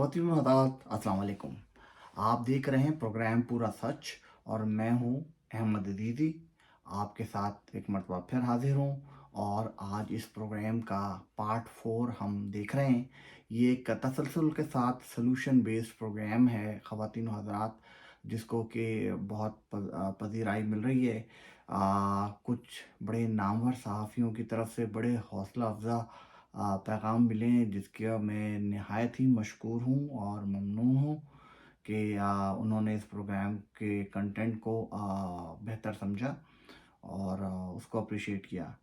ख़वातीन और हज़रात, अस्सलाम वालेकुम। आप देख रहे हैं प्रोग्राम पूरा सच और मैं हूं अहमद अदीदी। आपके साथ एक मरतबा फिर हाजिर हूं और आज इस प्रोग्राम का पार्ट 4 हम देख रहे हैं। ये एक तसलसल के साथ सॉल्यूशन बेस्ड प्रोग्राम है ख़वातीन और हज़रात, जिसको कि बहुत पज़ीराई मिल रही है। कुछ बड़े नामवर सहाफ़ियों की तरफ से बड़े हौसला अफ़ज़ा पैगाम मिले हैं, जिसका मैं नहायत ही मशकूर हूँ और ममनून हूँ कि उन्होंने इस प्रोग्राम के कंटेंट को बेहतर समझा और उसको अप्रिशिएट किया,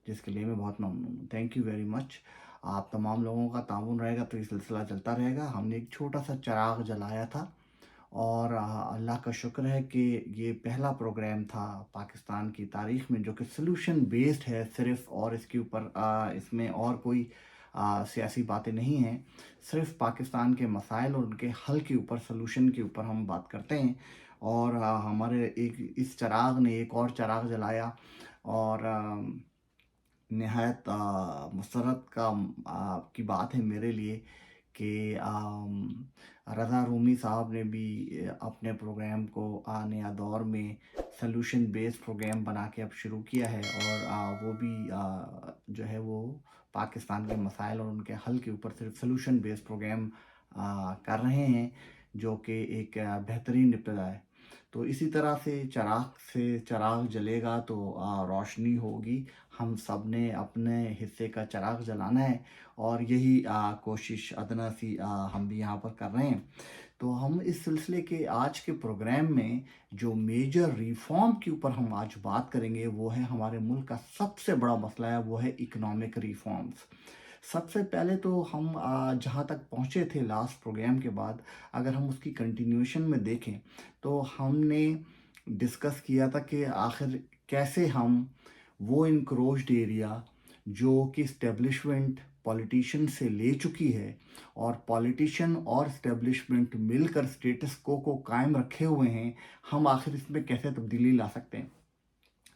जिसके लिए मैं बहुत ममनून हूँ। Thank you very much. आप तमाम लोगों का ताउन रहेगा तो ये सिलसिला चलता रहेगा। हमने एक छोटा सा चिराग जलाया था और अल्लाह का शुक्र है कि ये पहला प्रोग्राम था पाकिस्तान की तारीख़ में जो कि सॉल्यूशन बेस्ड है सिर्फ़, और इसके ऊपर इसमें और कोई सियासी बातें नहीं हैं। सिर्फ़ पाकिस्तान के मसाइल और उनके हल के ऊपर, सॉल्यूशन के ऊपर हम बात करते हैं। और हमारे एक इस चिराग ने एक और चिराग जलाया और नहायत मसरत की बात है मेरे लिए कि रज़ा रूमी साहब ने भी अपने प्रोग्राम को नया दौर में सॉल्यूशन बेस्ड प्रोग्राम बना के अब शुरू किया है और वो भी जो है वो पाकिस्तान के मसाइल और उनके हल के ऊपर सिर्फ सॉल्यूशन बेस्ड प्रोग्राम कर रहे हैं, जो कि एक बेहतरीन इब्तिदा है। तो इसी तरह से चिराग जलेगा तो रोशनी होगी। हम सब ने अपने हिस्से का चिराग जलाना है और यही कोशिश अदना सी हम भी यहाँ पर कर रहे हैं। तो हम इस सिलसिले के आज के प्रोग्राम में जो मेजर रिफ़ॉर्म के ऊपर हम आज बात करेंगे, वो है हमारे मुल्क का सबसे बड़ा मसला है, वो है इकोनॉमिक रिफ़ॉर्म्स। सबसे पहले तो हम जहाँ तक पहुँचे थे लास्ट प्रोग्राम के बाद, अगर हम उसकी कंटिन्यूएशन में देखें तो हमने डिस्कस किया था कि आखिर कैसे हम वो इनक्रोच्ड एरिया जो कि इस्टेब्लिशमेंट पॉलिटिशियन से ले चुकी है और पॉलिटिशियन और इस्टेब्लिशमेंट मिलकर स्टेटस को कायम रखे हुए हैं, हम आखिर इसमें कैसे तब्दीली ला सकते हैं।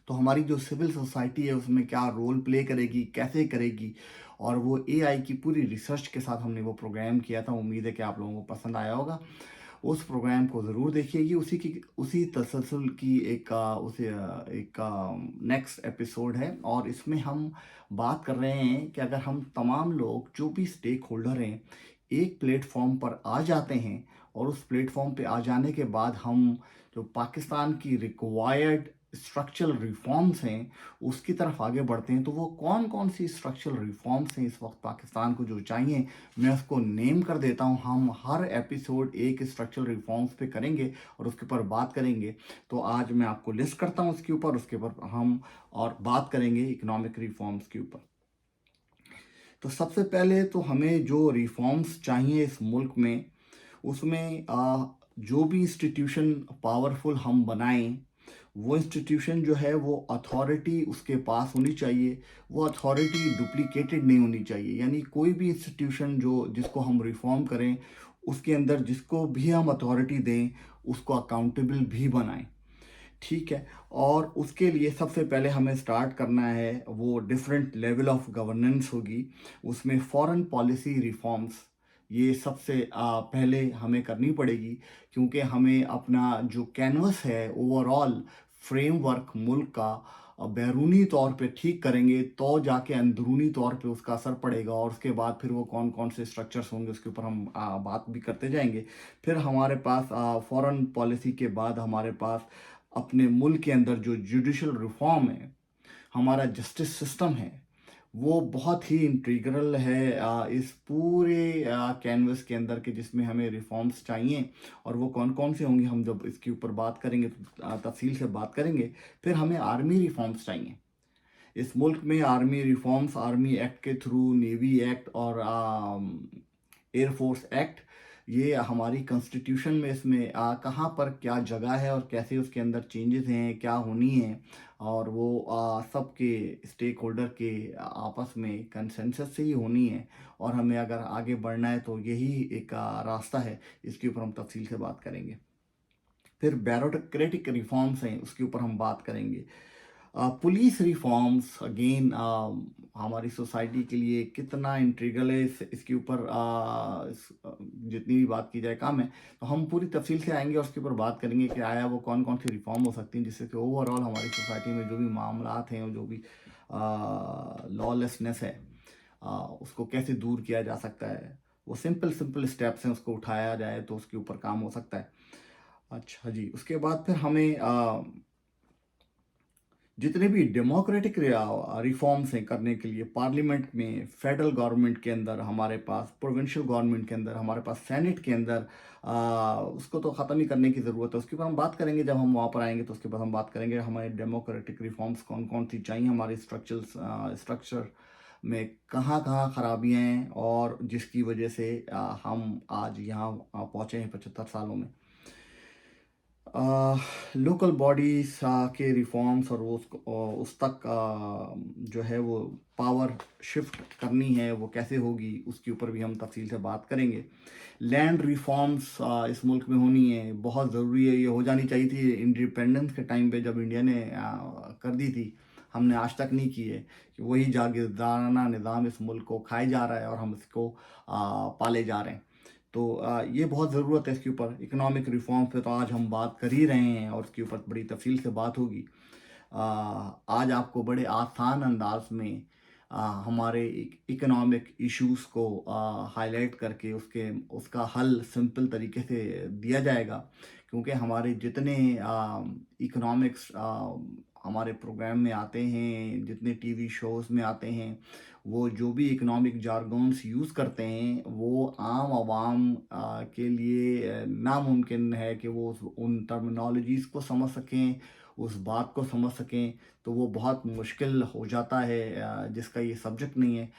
तो हमारी जो सिविल सोसाइटी है उसमें क्या रोल प्ले करेगी, कैसे करेगी, और वो एआई की पूरी रिसर्च के साथ हमने वो प्रोग्राम किया था। उम्मीद है कि आप लोगों को पसंद आया होगा। उस प्रोग्राम को ज़रूर देखिए। ये उसी तसलसल की एक नेक्स्ट एपिसोड है और इसमें हम बात कर रहे हैं कि अगर हम तमाम लोग जो भी स्टेक होल्डर हैं एक प्लेटफॉर्म पर आ जाते हैं और उस प्लेटफॉर्म पे आ जाने के बाद हम जो पाकिस्तान की रिक्वायर्ड स्ट्रक्चरल रिफॉर्म्स हैं उसकी तरफ आगे बढ़ते हैं, तो वो कौन कौन सी स्ट्रक्चरल रिफॉर्म्स हैं इस वक्त पाकिस्तान को जो चाहिए, मैं उसको नेम कर देता हूँ। हम हर एपिसोड एक स्ट्रक्चरल रिफॉर्म्स पे करेंगे और उसके ऊपर बात करेंगे। तो आज मैं आपको लिस्ट करता हूँ उसके ऊपर, उसके ऊपर हम और बात करेंगे इकोनॉमिक रिफॉर्म्स के ऊपर। तो सबसे पहले तो हमें जो रिफॉर्म्स चाहिए इस मुल्क में, उसमें जो भी इंस्टीट्यूशन पावरफुल हम बनाएं, वो इंस्टीट्यूशन जो है वो अथॉरिटी उसके पास होनी चाहिए। वो अथॉरिटी डुप्लीकेटेड नहीं होनी चाहिए, यानी कोई भी इंस्टीट्यूशन जो जिसको हम रिफॉर्म करें उसके अंदर जिसको भी हम अथॉरिटी दें उसको अकाउंटेबल भी बनाएं। ठीक है। और उसके लिए सबसे पहले हमें स्टार्ट करना है, वो डिफरेंट लेवल ऑफ गवर्नेंस होगी। उसमें फॉरेन पॉलिसी रिफॉर्म्स ये सबसे पहले हमें करनी पड़ेगी, क्योंकि हमें अपना जो कैनवस है ओवरऑल फ्रेमवर्क मुल्क का बैरूनी तौर पे ठीक करेंगे तो जाके अंदरूनी तौर पे उसका असर पड़ेगा, और उसके बाद फिर वो कौन कौन से स्ट्रक्चर्स होंगे उसके ऊपर हम बात भी करते जाएंगे। फिर हमारे पास फॉरेन पॉलिसी के बाद हमारे पास अपने मुल्क के अंदर जो जुडिशल रिफॉर्म है, हमारा जस्टिस सिस्टम है, वो बहुत ही इंटीग्रल है इस पूरे कैनवस के अंदर के जिसमें हमें रिफॉर्म्स चाहिए। और वो कौन कौन से होंगे हम जब इसके ऊपर बात करेंगे तो तफसील से बात करेंगे। फिर हमें आर्मी रिफॉर्म्स चाहिए इस मुल्क में। आर्मी रिफॉर्म्स आर्मी एक्ट के थ्रू, नेवी एक्ट और एयरफोर्स एक्ट, ये हमारी कॉन्स्टिट्यूशन में इसमें कहाँ पर क्या जगह है और कैसे उसके अंदर चेंजेस हैं, क्या होनी है, और वो सबके स्टेक होल्डर के आपस में कंसेंसस से ही होनी है। और हमें अगर आगे बढ़ना है तो यही एक रास्ता है। इसके ऊपर हम तफसील से बात करेंगे। फिर ब्यूरोक्रेटिक रिफॉर्म्स हैं, उसके ऊपर हम बात करेंगे। पुलिस रिफॉर्म्स अगेन हमारी सोसाइटी के लिए कितना इंटीग्रल है, इसके ऊपर जितनी भी बात की जाए कम है। तो हम पूरी तफसील से आएंगे और उसके ऊपर बात करेंगे कि आया वो कौन कौन सी रिफॉर्म हो सकती हैं जिससे कि ओवरऑल हमारी सोसाइटी में जो भी मामलात हैं और जो भी लॉलेसनेस है उसको कैसे दूर किया जा सकता है। वो सिंपल सिंपल स्टेप्स हैं, उसको उठाया जाए तो उसके ऊपर काम हो सकता है। अच्छा जी, उसके बाद फिर हमें जितने भी डेमोक्रेटिक रिफॉर्म्स हैं करने के लिए पार्लियामेंट में, फेडरल गवर्नमेंट के अंदर हमारे पास, प्रोविंशियल गवर्नमेंट के अंदर हमारे पास, सेनेट के अंदर, उसको तो ख़त्म ही करने की ज़रूरत है। उसके ऊपर हम बात करेंगे जब हम वहाँ पर आएंगे। तो उसके बाद हम बात करेंगे हमारे डेमोक्रेटिक रिफॉर्म्स कौन कौन सी चाहिए, हमारे स्ट्रक्चर में कहाँ कहाँ खराबियाँ हैं और जिसकी वजह से हम आज यहाँ पहुँचे हैं 75 सालों में। लोकल बॉडीज के रिफॉर्म्स और वो उस तक जो है वो पावर शिफ्ट करनी है वो कैसे होगी, उसके ऊपर भी हम तफसील से बात करेंगे। लैंड रिफॉर्म्स इस मुल्क में होनी है, बहुत ज़रूरी है। ये हो जानी चाहिए थी इंडिपेंडेंस के टाइम पे जब इंडिया ने कर दी थी। हमने आज तक नहीं की है कि वही जागीरदाराना निज़ाम इस मुल्क को खाए जा रहा है और हम इसको पाले जा रहे हैं। तो ये बहुत ज़रूरत है इसके ऊपर। इकोनॉमिक रिफॉर्म पे तो आज हम बात कर ही रहे हैं और उसके ऊपर बड़ी तफसील से बात होगी। आज आपको बड़े आसान अंदाज में हमारे इकोनॉमिक इश्यूज़ को हाईलाइट करके उसका हल सिंपल तरीके से दिया जाएगा। क्योंकि हमारे जितने इकोनॉमिक्स हमारे प्रोग्राम में आते हैं, जितने टीवी शोज़ में आते हैं, वो जो भी इकोनॉमिक जारगन्स यूज़ करते हैं वो आम आवाम के लिए नामुमकिन है कि वो उन टर्मिनोलॉजीज़ को समझ सकें, उस बात को समझ सकें। तो वो बहुत मुश्किल हो जाता है। जिसका ये सब्जेक्ट नहीं है,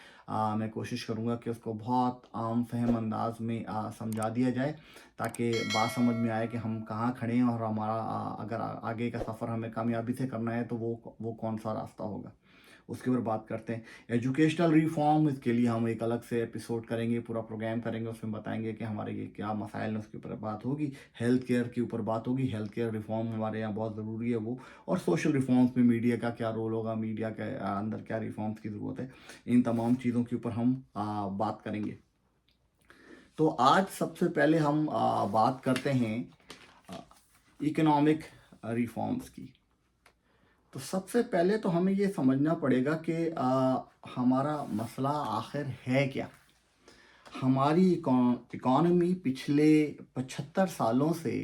मैं कोशिश करूँगा कि उसको बहुत आम फहम अंदाज में समझा दिया जाए ताकि बात समझ में आए कि हम कहाँ खड़े हैं और हमारा अगर आगे का सफ़र हमें कामयाबी से करना है तो वो कौन सा रास्ता होगा। उसके ऊपर बात करते हैं। एजुकेशनल रिफॉर्म, इसके लिए हम एक अलग से एपिसोड करेंगे, पूरा प्रोग्राम करेंगे, उसमें बताएंगे कि हमारे ये क्या मसाइल हैं, उसके ऊपर बात होगी। हेल्थ केयर के ऊपर बात होगी, हेल्थ केयर रिफॉर्म हमारे यहाँ बहुत ज़रूरी है वो। और सोशल रिफॉर्म्स में मीडिया का क्या रोल होगा, मीडिया के अंदर क्या रिफॉर्म्स की ज़रूरत है, इन तमाम चीज़ों के ऊपर हम बात करेंगे। तो आज सबसे पहले हम बात करते हैं इकोनॉमिक रिफॉर्म्स की। तो सबसे पहले तो हमें ये समझना पड़ेगा कि हमारा मसला आखिर है क्या। हमारी इकॉनमी पिछले 75 सालों से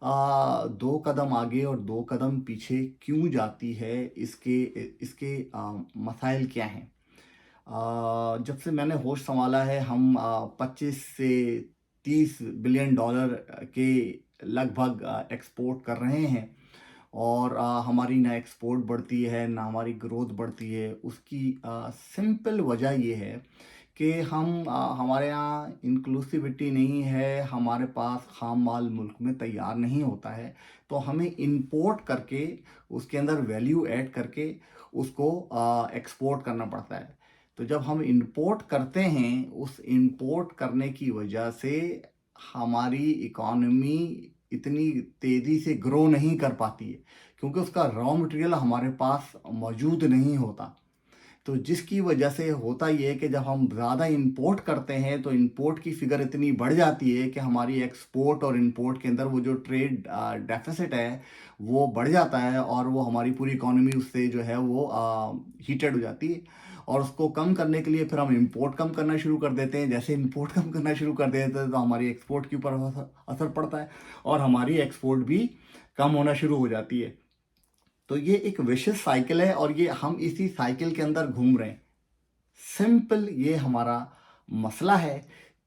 दो कदम आगे और दो कदम पीछे क्यों जाती है, इसके इसके मसाइल क्या हैं। जब से मैंने होश संभाला है हम 25 से 30 बिलियन डॉलर के लगभग एक्सपोर्ट कर रहे हैं और हमारी ना एक्सपोर्ट बढ़ती है ना हमारी ग्रोथ बढ़ती है। उसकी सिंपल वजह ये है कि हमारे यहाँ इंक्लूसिविटी नहीं है, हमारे पास खाम माल मुल्क में तैयार नहीं होता है। तो हमें इंपोर्ट करके उसके अंदर वैल्यू ऐड करके उसको एक्सपोर्ट करना पड़ता है। तो जब हम इंपोर्ट करते हैं, उस इंपोर्ट करने की वजह से हमारी इकॉनमी इतनी तेज़ी से ग्रो नहीं कर पाती है क्योंकि उसका रॉ मटेरियल हमारे पास मौजूद नहीं होता। तो जिसकी वजह से होता ये है कि जब हम ज़्यादा इंपोर्ट करते हैं तो इंपोर्ट की फ़िगर इतनी बढ़ जाती है कि हमारी एक्सपोर्ट और इंपोर्ट के अंदर वो जो ट्रेड डेफिसिट है वो बढ़ जाता है और वो हमारी पूरी इकॉनमी उससे जो है वो हीटेड हो जाती है। और उसको कम करने के लिए फिर हम इंपोर्ट कम करना शुरू कर देते हैं। जैसे इंपोर्ट कम करना शुरू कर देते हैं तो हमारी एक्सपोर्ट के ऊपर असर पड़ता है और हमारी एक्सपोर्ट भी कम होना शुरू हो जाती है। तो ये एक विशेष साइकिल है और ये हम इसी साइकिल के अंदर घूम रहे हैं। सिंपल ये हमारा मसला है।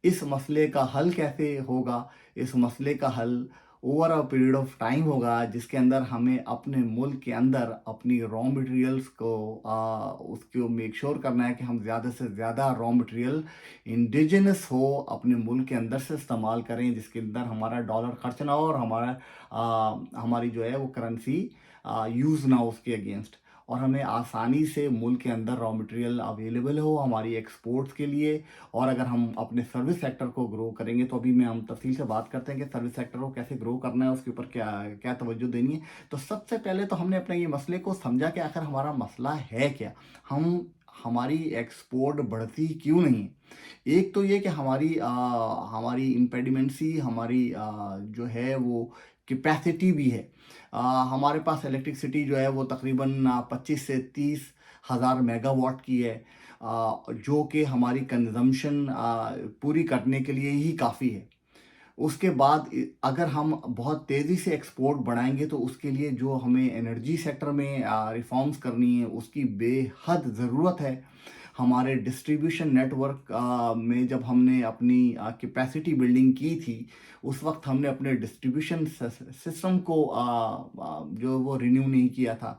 इस मसले का हल कैसे होगा? इस मसले का हल over a period of time होगा जिसके अंदर हमें अपने मुल्क के अंदर अपनी रॉ मटेरियल्स को उसको मेक श्योर करना है कि हम ज़्यादा से ज़्यादा रॉ मटेरियल इंडिजिनस हो अपने मुल्क के अंदर से इस्तेमाल करें, जिसके अंदर हमारा डॉलर खर्च ना हो और हमारी जो है वो करेंसी यूज़ ना हो उसके अगेंस्ट। और हमें आसानी से मुल्क के अंदर रॉ मटेरियल अवेलेबल हो हमारी एक्सपोर्ट्स के लिए। और अगर हम अपने सर्विस सेक्टर को ग्रो करेंगे तो अभी मैं हम तफसील से बात करते हैं कि सर्विस सेक्टर को कैसे ग्रो करना है, उसके ऊपर क्या क्या तवज्जो देनी है। तो सबसे पहले तो हमने अपने ये मसले को समझा कि आखिर हमारा मसला है क्या। हमारी एक्सपोर्ट बढ़ती क्यों नहीं? एक तो ये कि हमारी इम्पेडिमेंसी, जो है वो कैपेसिटी भी है। हमारे पास इलेक्ट्रिसिटी जो है वो तकरीबन 25 से 30 हज़ार मेगावाट की है, जो कि हमारी कंजम्पशन पूरी करने के लिए ही काफ़ी है। उसके बाद अगर हम बहुत तेज़ी से एक्सपोर्ट बढ़ाएंगे तो उसके लिए जो हमें एनर्जी सेक्टर में रिफॉर्म्स करनी है उसकी बेहद ज़रूरत है। हमारे डिस्ट्रीब्यूशन नेटवर्क में जब हमने अपनी कैपेसिटी बिल्डिंग की थी, उस वक्त हमने अपने डिस्ट्रीब्यूशन सिस्टम को जो वो रिन्यू नहीं किया था,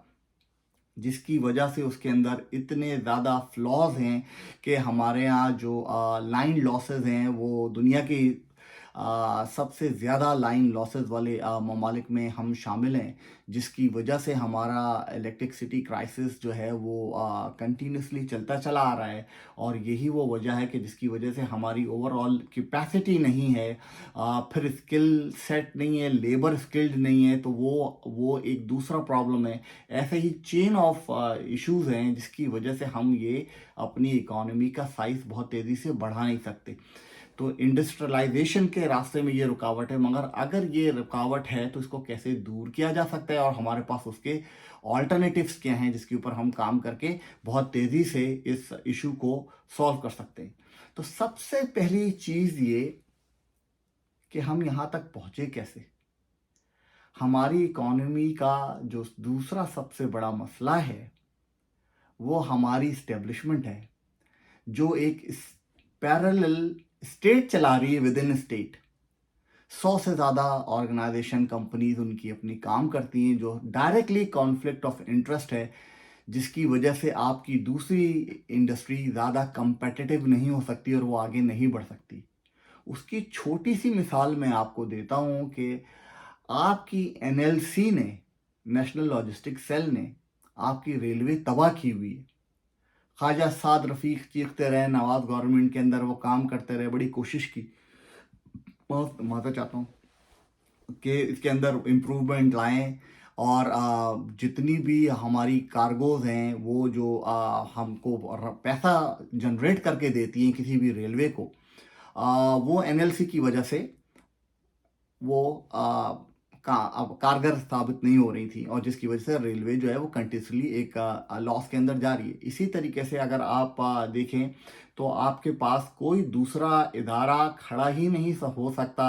जिसकी वजह से उसके अंदर इतने ज़्यादा फ्लॉज हैं कि हमारे यहाँ जो लाइन लॉसेस हैं वो दुनिया की सबसे ज़्यादा लाइन लॉसेस वाले ममालिक में हम शामिल हैं, जिसकी वजह से हमारा इलेक्ट्रिसिटी क्राइसिस जो है वो कंटिन्यूसली चलता चला आ रहा है। और यही वो वजह है कि जिसकी वजह से हमारी ओवरऑल कैपेसिटी नहीं है, फिर स्किल सेट नहीं है, लेबर स्किल्ड नहीं है, तो वो एक दूसरा प्रॉब्लम है। ऐसे ही चेन ऑफ इश्यूज़ हैं जिसकी वजह से हम ये अपनी इकोनॉमी का साइज़ बहुत तेज़ी से बढ़ा नहीं सकते। तो इंडस्ट्रियलाइजेशन के रास्ते में ये रुकावट है, मगर अगर ये रुकावट है तो इसको कैसे दूर किया जा सकता है और हमारे पास उसके ऑल्टरनेटिव्स क्या हैं जिसके ऊपर हम काम करके बहुत तेज़ी से इस इशू को सॉल्व कर सकते हैं। तो सबसे पहली चीज़ ये कि हम यहाँ तक पहुँचे कैसे। हमारी इकोनॉमी का जो दूसरा सबसे बड़ा मसला है वो हमारी इस्टेब्लिशमेंट है, जो एक पैरेलल स्टेट चला रही है विद इन स्टेट। 100 से ज़्यादा ऑर्गेनाइजेशन कंपनीज उनकी अपनी काम करती हैं, जो डायरेक्टली कॉन्फ्लिक्ट ऑफ इंटरेस्ट है, जिसकी वजह से आपकी दूसरी इंडस्ट्री ज़्यादा कंपेटिटिव नहीं हो सकती और वो आगे नहीं बढ़ सकती। उसकी छोटी सी मिसाल मैं आपको देता हूँ कि आपकी एनएलसी ने, नेशनल लॉजिस्टिक सेल ने, आपकी रेलवे तबाह की हुई है। ख्वाजा साद रफ़ीक चीखते रहे, नवाज गवर्नमेंट के अंदर वो काम करते रहे, बड़ी कोशिश की। बहुत माफ़ी चाहता हूँ कि इसके अंदर इम्प्रूवमेंट लाएं और जितनी भी हमारी कार्गोज़ हैं वो जो हमको पैसा जनरेट करके देती हैं किसी भी रेलवे को, वो एनएलसी की वजह से वो अब कारगर साबित नहीं हो रही थी, और जिसकी वजह से रेलवे जो है वो कंटिन्यूसली एक लॉस के अंदर जा रही है। इसी तरीके से अगर आप देखें तो आपके पास कोई दूसरा इदारा खड़ा ही नहीं हो सकता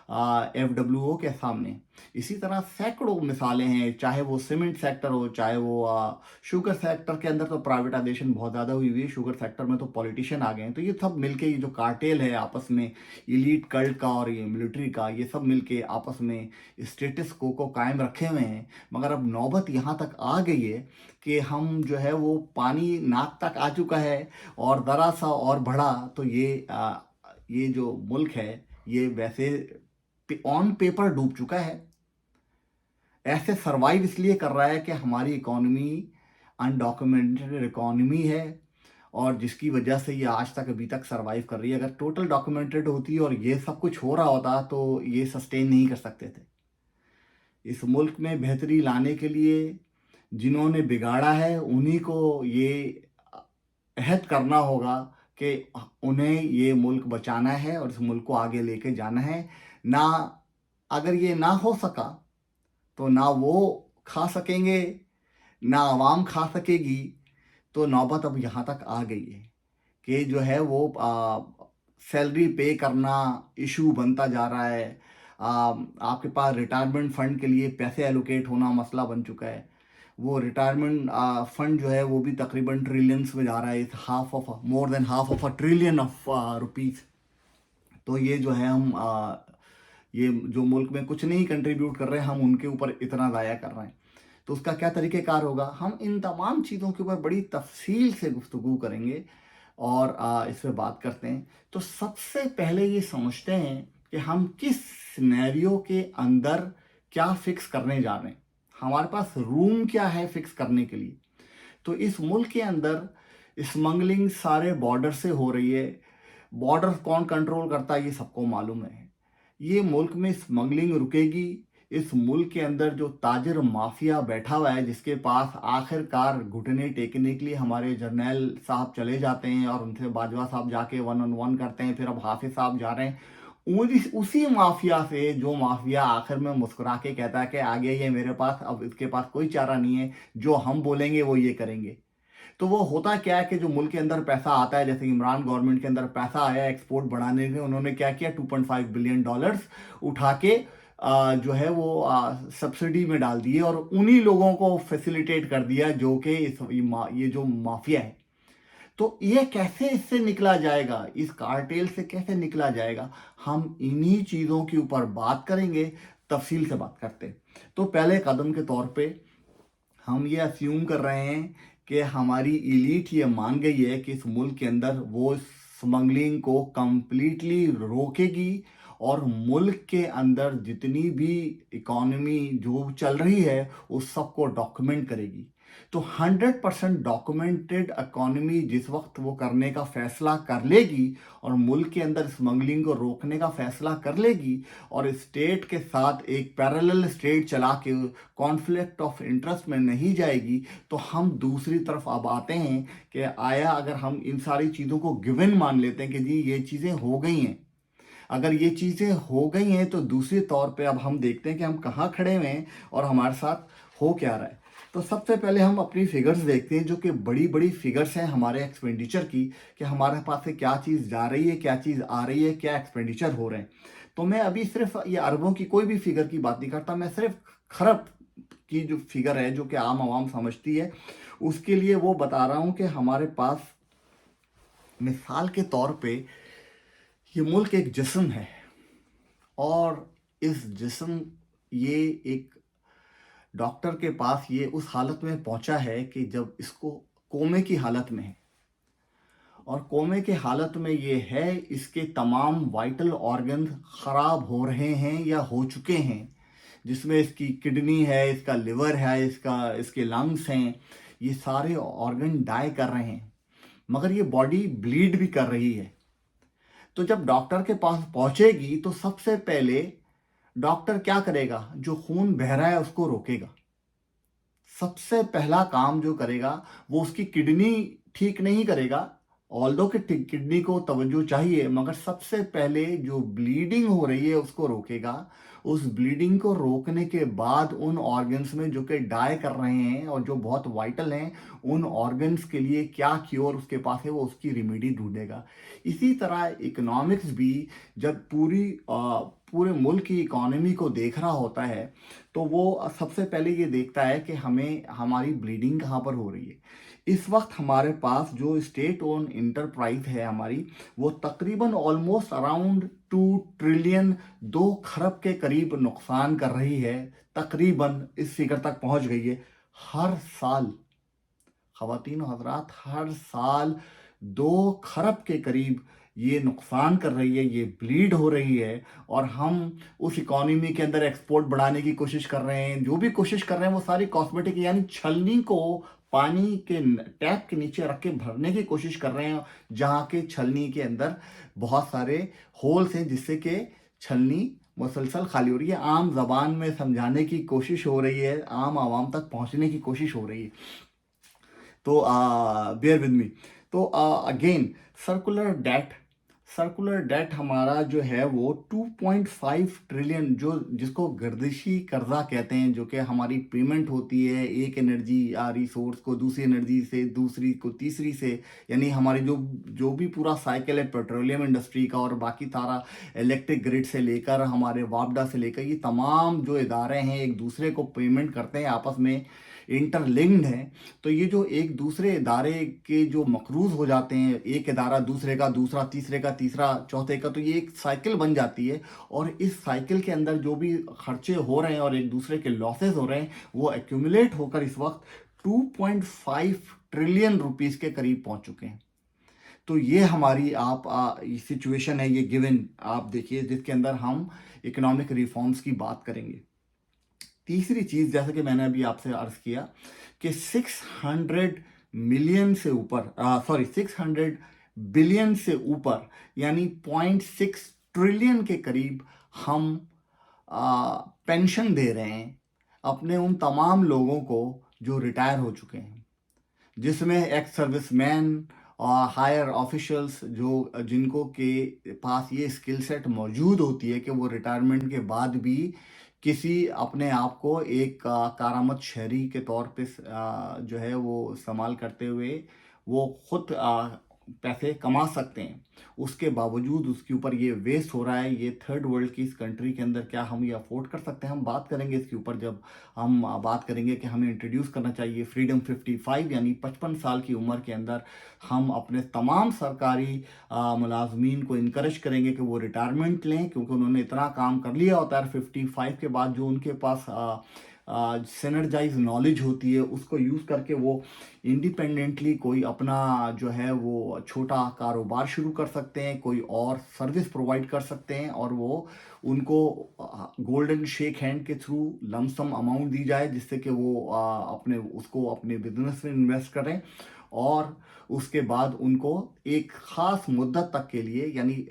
एफडब्ल्यूओ के सामने। इसी तरह सैकड़ों मिसालें हैं, चाहे वो सीमेंट सेक्टर हो, चाहे वो शुगर सेक्टर के अंदर तो प्राइवेटाइजेशन बहुत ज़्यादा हुई हुई है, शुगर सेक्टर में तो पॉलिटिशियन आ गए हैं। तो ये सब मिलके, ये जो कार्टेल है आपस में, इलीट कल्ट का और ये मिलिट्री का, ये सब मिलके आपस में स्टेटस को कायम रखे हुए हैं। मगर अब नौबत यहाँ तक आ गई है कि हम जो है वो पानी नाक तक आ चुका है, और ज़रा सा और बढ़ा तो ये जो मुल्क है ये वैसे ऑन पेपर डूब चुका है। ऐसे सरवाइव इसलिए कर रहा है कि हमारी इकोनॉमी अनडॉक्यूमेंटेड इकोनॉमी है, और जिसकी वजह से ये आज तक अभी तक सरवाइव कर रही है। अगर टोटल डॉक्यूमेंटेड होती और ये सब कुछ हो रहा होता तो ये सस्टेन नहीं कर सकते थे। इस मुल्क में बेहतरी लाने के लिए जिन्होंने बिगाड़ा है उन्हीं को ये अहद करना होगा कि उन्हें ये मुल्क बचाना है और इस मुल्क को आगे लेके जाना है। ना, अगर ये ना हो सका तो ना वो खा सकेंगे, ना आवाम खा सकेगी। तो नौबत अब यहाँ तक आ गई है कि जो है वो सैलरी पे करना इशू बनता जा रहा है। आपके पास रिटायरमेंट फंड के लिए पैसे एलोकेट होना मसला बन चुका है। वो रिटायरमेंट फंड जो है वो भी तकरीबन ट्रिलियंस में जा रहा है, more than half of a trillion of rupees. तो ये जो है हम ये जो मुल्क में कुछ नहीं कंट्रीब्यूट कर रहे हैं, हम उनके ऊपर इतना ज़ाया कर रहे हैं। तो उसका क्या तरीक़ेकार होगा, हम इन तमाम चीज़ों के ऊपर बड़ी तफसील से गुफ्तगू करेंगे और इस पर बात करते हैं। तो सबसे पहले ये समझते हैं कि हम किस सिनेरियो के अंदर क्या फ़िक्स करने जा रहे हैं, हमारे पास रूम क्या है फ़िक्स करने के लिए। तो इस मुल्क के अंदर स्मगलिंग सारे बॉर्डर से हो रही है। बॉर्डर कौन कंट्रोल करता है ये सबको मालूम है। ये मुल्क में स्मगलिंग रुकेगी इस मुल्क के अंदर जो ताजिर माफिया बैठा हुआ है, जिसके पास आखिरकार घुटने टेकने के लिए हमारे जर्नैल साहब चले जाते हैं और उनसे बाजवा साहब जाके 1-on-1 करते हैं, फिर अब हाफिज साहब जा रहे हैं, उसी माफिया से, जो माफिया आखिर में मुस्कुरा के कहता है कि आगे ये मेरे पास, अब इसके पास कोई चारा नहीं है, जो हम बोलेंगे वो ये करेंगे। तो वो होता क्या है कि जो मुल्क के अंदर पैसा आता है, जैसे इमरान गवर्नमेंट के अंदर पैसा आया एक्सपोर्ट बढ़ाने के, उन्होंने क्या किया, $2.5 बिलियन उठा के जो है वो सब्सिडी में डाल दिए और उन्हीं लोगों को फैसिलिटेट कर दिया जो कि ये जो माफिया है। तो ये कैसे इससे निकला जाएगा, इस कार्टेल से कैसे निकला जाएगा, हम इन्हीं चीज़ों के ऊपर बात करेंगे, तफसील से बात करते हैं। तो पहले कदम के तौर पे हम ये अस्यूम कर रहे हैं कि हमारी इलीट ये मान गई है कि इस मुल्क के अंदर वो स्मगलिंग को कंप्लीटली रोकेगी और मुल्क के अंदर जितनी भी इकॉनमी जो चल रही है उस सबको डॉक्यूमेंट करेगी। तो 100% डॉक्यूमेंटेड इकॉनमी जिस वक्त वो करने का फैसला कर लेगी और मुल्क के अंदर स्मगलिंग को रोकने का फैसला कर लेगी और स्टेट के साथ एक पैरेलल स्टेट चला के कॉन्फ्लिक्ट ऑफ इंटरेस्ट में नहीं जाएगी, तो हम दूसरी तरफ अब आते हैं कि आया अगर हम इन सारी चीज़ों को गिवन मान लेते हैं कि जी ये चीज़ें हो गई हैं, अगर ये चीज़ें हो गई हैं तो दूसरे तौर पे अब हम देखते हैं कि हम कहाँ खड़े हुए हैं और हमारे साथ हो क्या रहा है। तो सबसे पहले हम अपनी फिगर्स देखते हैं, जो कि बड़ी बड़ी फिगर्स हैं हमारे एक्सपेंडिचर की, कि हमारे पास से क्या चीज़ जा रही है, क्या चीज़ आ रही है, क्या एक्सपेंडिचर हो रहे हैं। तो मैं अभी सिर्फ ये अरबों की कोई भी फिगर की बात नहीं करता, मैं सिर्फ खरब की जो फिगर है जो कि आम आवाम समझती है उसके लिए वो बता रहा हूँ कि हमारे पास मिसाल के तौर पे ये मुल्क एक जिस्म है और इस जिस्म ये एक डॉक्टर के पास ये उस हालत में पहुंचा है कि जब इसको कोमे की हालत में है, और कोमे के हालत में ये है, इसके तमाम वाइटल ऑर्गन ख़राब हो रहे हैं या हो चुके हैं, जिसमें इसकी किडनी है, इसका लिवर है, इसके लंग्स हैं, ये सारे ऑर्गन डाई कर रहे हैं, मगर ये बॉडी ब्लीड भी कर रही है। तो जब डॉक्टर के पास पहुंचेगी तो सबसे पहले डॉक्टर क्या करेगा, जो खून बह रहा है उसको रोकेगा। सबसे पहला काम जो करेगा वो उसकी किडनी ठीक नहीं करेगा, ऑल्दो कि किडनी को तवज्जो चाहिए, मगर सबसे पहले जो ब्लीडिंग हो रही है उसको रोकेगा। उस ब्लीडिंग को रोकने के बाद उन ऑर्गन्स में जो कि डाई कर रहे हैं और जो बहुत वाइटल हैं, उन ऑर्गन्स के लिए क्या क्योर उसके पास है वो उसकी रेमेडी ढूंढेगा। इसी तरह इकोनॉमिक्स भी जब पूरे मुल्क की इकोनॉमी को देख रहा होता है तो वो सबसे पहले ये देखता है कि हमें हमारी ब्लीडिंग कहाँ पर हो रही है। इस वक्त हमारे पास जो स्टेट ओन इंटरप्राइज है हमारी, वो तकरीबन ऑलमोस्ट अराउंड 2 ट्रिलियन, 2 खरब के करीब नुकसान कर रही है, तकरीबन इस फिगर तक पहुंच गई है हर साल। ख़वातीन और हज़रात, हर साल 2 खरब के करीब ये नुकसान कर रही है, ये ब्लीड हो रही है, और हम उस इकॉनमी के अंदर एक्सपोर्ट बढ़ाने की कोशिश कर रहे हैं। जो भी कोशिश कर रहे हैं वो सारी कॉस्मेटिक यानी छलनी को पानी के टैप के नीचे रख के भरने की कोशिश कर रहे हैं, जहाँ के छलनी के अंदर बहुत सारे होल्स हैं जिससे कि छलनी मुसलसल खाली हो रही है। आम जबान में समझाने की कोशिश हो रही है, आम आवाम तक पहुँचने की कोशिश हो रही है। तो बेयर विद मी। तो अगेन सर्कुलर डेट हमारा जो है वो 2.5 ट्रिलियन, जो जिसको गर्दिशी कर्जा कहते हैं, जो कि हमारी पेमेंट होती है एक एनर्जी या रिसोर्स को दूसरी एनर्जी से, दूसरी को तीसरी से, यानी हमारी जो भी पूरा साइकिल है पेट्रोलियम इंडस्ट्री का और बाकी सारा इलेक्ट्रिक ग्रिड से लेकर हमारे वापडा से लेकर, ये तमाम जो इदारे हैं एक दूसरे को पेमेंट करते हैं, आपस में इंटरलिंक्ड हैं। तो ये जो एक दूसरे इदारे के जो मकरूज हो जाते हैं, एक इदारा दूसरे का, दूसरा तीसरे का, तीसरा चौथे का, तो ये एक साइकिल बन जाती है। और इस साइकिल के अंदर जो भी खर्चे हो रहे हैं और एक दूसरे के लॉसेस हो रहे हैं, वो एक्यूमुलेट होकर इस वक्त 2.5 ट्रिलियन रुपीस के करीब पहुंच चुके हैं। तो ये हमारी सिचुएशन है, ये गिवन आप देखिए, जिसके अंदर हम इकोनॉमिक रिफॉर्म्स की बात करेंगे। तीसरी चीज़, जैसा कि मैंने अभी आपसे अर्ज किया कि 600 मिलियन से ऊपर, 600 बिलियन से ऊपर, यानी 0.6 ट्रिलियन के करीब हम पेंशन दे रहे हैं अपने उन तमाम लोगों को जो रिटायर हो चुके हैं, जिसमें एक्स सर्विसमैन और हायर ऑफिशियल्स जो जिनको के पास ये स्किल सेट मौजूद होती है कि वो रिटायरमेंट के बाद भी किसी अपने आप को एक कारामत शहरी के तौर पे जो है वो इस्तेमाल करते हुए वो खुद पैसे कमा सकते हैं। उसके बावजूद उसके ऊपर ये वेस्ट हो रहा है। ये थर्ड वर्ल्ड की इस कंट्री के अंदर क्या हम ये अफोर्ड कर सकते हैं? हम बात करेंगे इसके ऊपर जब हम बात करेंगे कि हमें इंट्रोड्यूस करना चाहिए फ्रीडम 55, यानी 55 साल की उम्र के अंदर हम अपने तमाम सरकारी मुलाजमीन को इनकरेज करेंगे कि वो रिटायरमेंट लें, क्योंकि उन्होंने इतना काम कर लिया होता है 55 के बाद। जो उनके पास सिनर्जाइज नॉलेज होती है उसको यूज़ करके वो इंडिपेंडेंटली कोई अपना जो है वो छोटा कारोबार शुरू कर सकते हैं, कोई और सर्विस प्रोवाइड कर सकते हैं, और वो उनको गोल्डन शेक हैंड के थ्रू लमसम अमाउंट दी जाए, जिससे कि वो अपने उसको अपने बिजनेस में इन्वेस्ट करें, और उसके बाद उनको एक ख़ास मुद्दत तक के लिए, यानी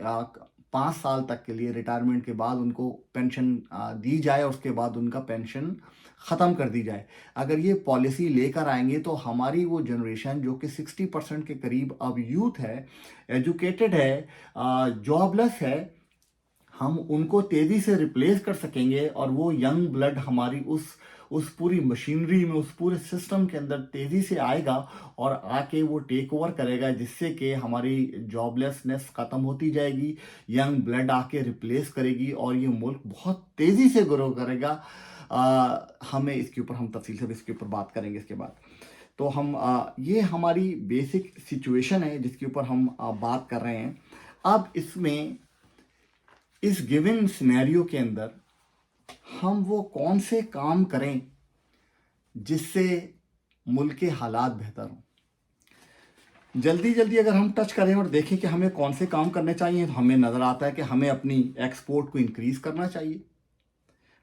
5 साल तक के लिए रिटायरमेंट के बाद उनको पेंशन दी जाए, और उसके बाद उनका पेंशन ख़त्म कर दी जाए। अगर ये पॉलिसी लेकर आएंगे तो हमारी वो जनरेशन जो कि 60% के करीब अब यूथ है, एजुकेटेड है, जॉबलेस है, हम उनको तेज़ी से रिप्लेस कर सकेंगे, और वो यंग ब्लड हमारी उस पूरी मशीनरी में, उस पूरे सिस्टम के अंदर तेज़ी से आएगा और आके वो टेक ओवर करेगा, जिससे कि हमारी जॉबलेसनेस ख़त्म होती जाएगी, यंग ब्लड आके रिप्लेस करेगी, और ये मुल्क बहुत तेज़ी से ग्रो करेगा। हमें इसके ऊपर हम तफसील से भी इसके ऊपर बात करेंगे इसके बाद। तो हम ये हमारी बेसिक सिचुएशन है जिसके ऊपर हम बात कर रहे हैं। अब इसमें इस गिवन सिनेरियो के अंदर हम वो कौन से काम करें जिससे मुल्क के हालात बेहतर हों। जल्दी जल्दी अगर हम टच करें और देखें कि हमें कौन से काम करने चाहिए, तो हमें नज़र आता है कि हमें अपनी एक्सपोर्ट को इंक्रीज़ करना चाहिए,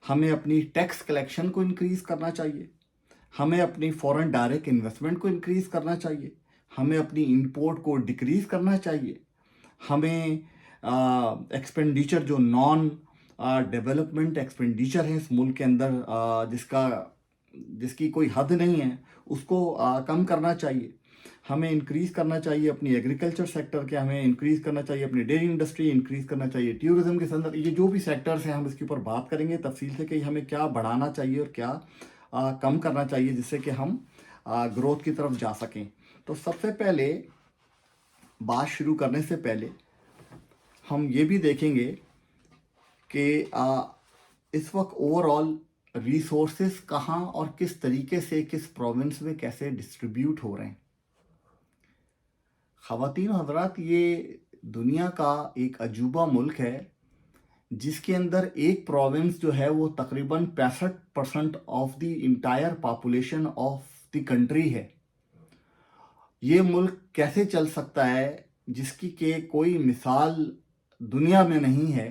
हमें अपनी टैक्स कलेक्शन को इंक्रीज़ करना चाहिए, हमें अपनी फॉरेन डायरेक्ट इन्वेस्टमेंट को इंक्रीज़ करना चाहिए, हमें अपनी इंपोर्ट को डिक्रीज़ करना चाहिए, हमें एक्सपेंडिचर जो नॉन डेवलपमेंट एक्सपेंडिचर है इस मुल्क के अंदर जिसकी कोई हद नहीं है उसको कम करना चाहिए, हमें इंक्रीज़ करना चाहिए अपनी एग्रीकल्चर सेक्टर के, हमें इंक्रीज़ करना चाहिए अपनी डेयरी इंडस्ट्री, इंक्रीज़ करना चाहिए टूरिज़्म के संदर्भ। ये जो भी सेक्टर्स हैं हम इसके ऊपर बात करेंगे तफसील से कि हमें क्या बढ़ाना चाहिए और क्या कम करना चाहिए जिससे कि हम ग्रोथ की तरफ जा सकें। तो सबसे पहले बात शुरू करने से पहले हम ये भी देखेंगे कि इस वक्त ओवरऑल रिसोर्सेस कहाँ और किस तरीके से किस प्रोविंस में कैसे डिस्ट्रीब्यूट हो रहे हैं। ख़वातीन हज़रात, ये दुनिया का एक अजूबा मुल्क है जिसके अंदर एक प्रोविंस जो है वो तकरीबन 65% of the entire population of the country है। ये मुल्क कैसे चल सकता है जिसकी के कोई मिसाल दुनिया में नहीं है।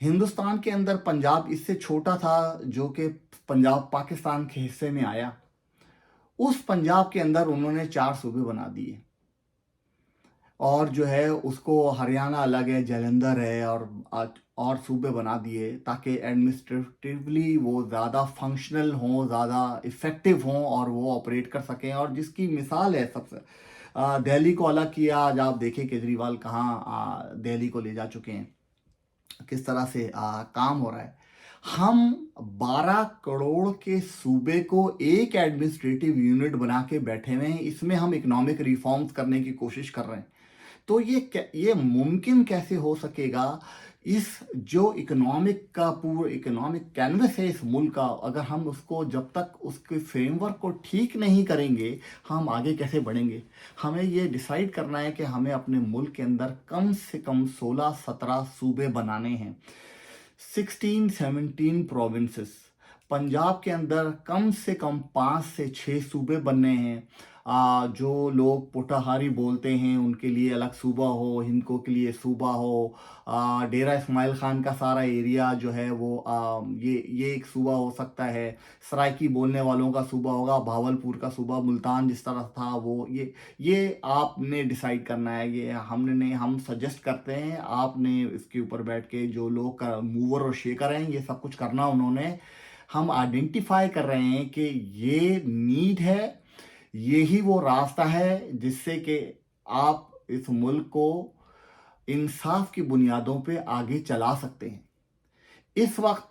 हिंदुस्तान के अंदर पंजाब इससे छोटा था जो कि पंजाब पाकिस्तान के हिस्से में आया। उस पंजाब के अंदर उन्होंने 4 सूबे बना दिए, और जो है उसको हरियाणा अलग है, जालंधर है, और सूबे बना दिए ताकि एडमिनिस्ट्रेटिवली वो ज़्यादा फंक्शनल हों, ज़्यादा इफ़ेक्टिव हों और वो ऑपरेट कर सकें। और जिसकी मिसाल है सबसे दिल्ली को अलग किया। आज आप देखें केजरीवाल कहाँ दिल्ली को ले जा चुके हैं, किस तरह से काम हो रहा है। हम 12 करोड़ के सूबे को एक एडमिनिस्ट्रेटिव यूनिट बना के बैठे हुए हैं, इसमें हम इकोनॉमिक रिफॉर्म्स करने की कोशिश कर रहे हैं। तो ये मुमकिन कैसे हो सकेगा? इस जो पूरा इकोनॉमिक कैनवस है इस मुल्क का, अगर हम उसको जब तक उसके फ्रेमवर्क को ठीक नहीं करेंगे हम आगे कैसे बढ़ेंगे। हमें ये डिसाइड करना है कि हमें अपने मुल्क के अंदर कम से कम 16-17 सूबे बनाने हैं, 16-17 प्रोविंसेस। पंजाब के अंदर कम से कम 5 से 6 सूबे बनने हैं। जो लोग पोटाहारी बोलते हैं उनके लिए अलग सूबा हो, हिंदको के लिए सूबा हो, डेरा इस्माइल खान का सारा एरिया जो है वो ये एक सूबा हो सकता है, सराइकी बोलने वालों का सूबा होगा, भावलपुर का सूबा, मुल्तान जिस तरह था वो, ये आपने डिसाइड करना है। ये हमने नहीं, हम सजेस्ट करते हैं, आपने इसके ऊपर बैठ के जो लोग का मूवर और शेकर हैं ये सब कुछ करना उन्होंने। हम आइडेंटिफाई कर रहे हैं कि ये नीड है, यही वो रास्ता है जिससे कि आप इस मुल्क को इंसाफ की बुनियादों पे आगे चला सकते हैं। इस वक्त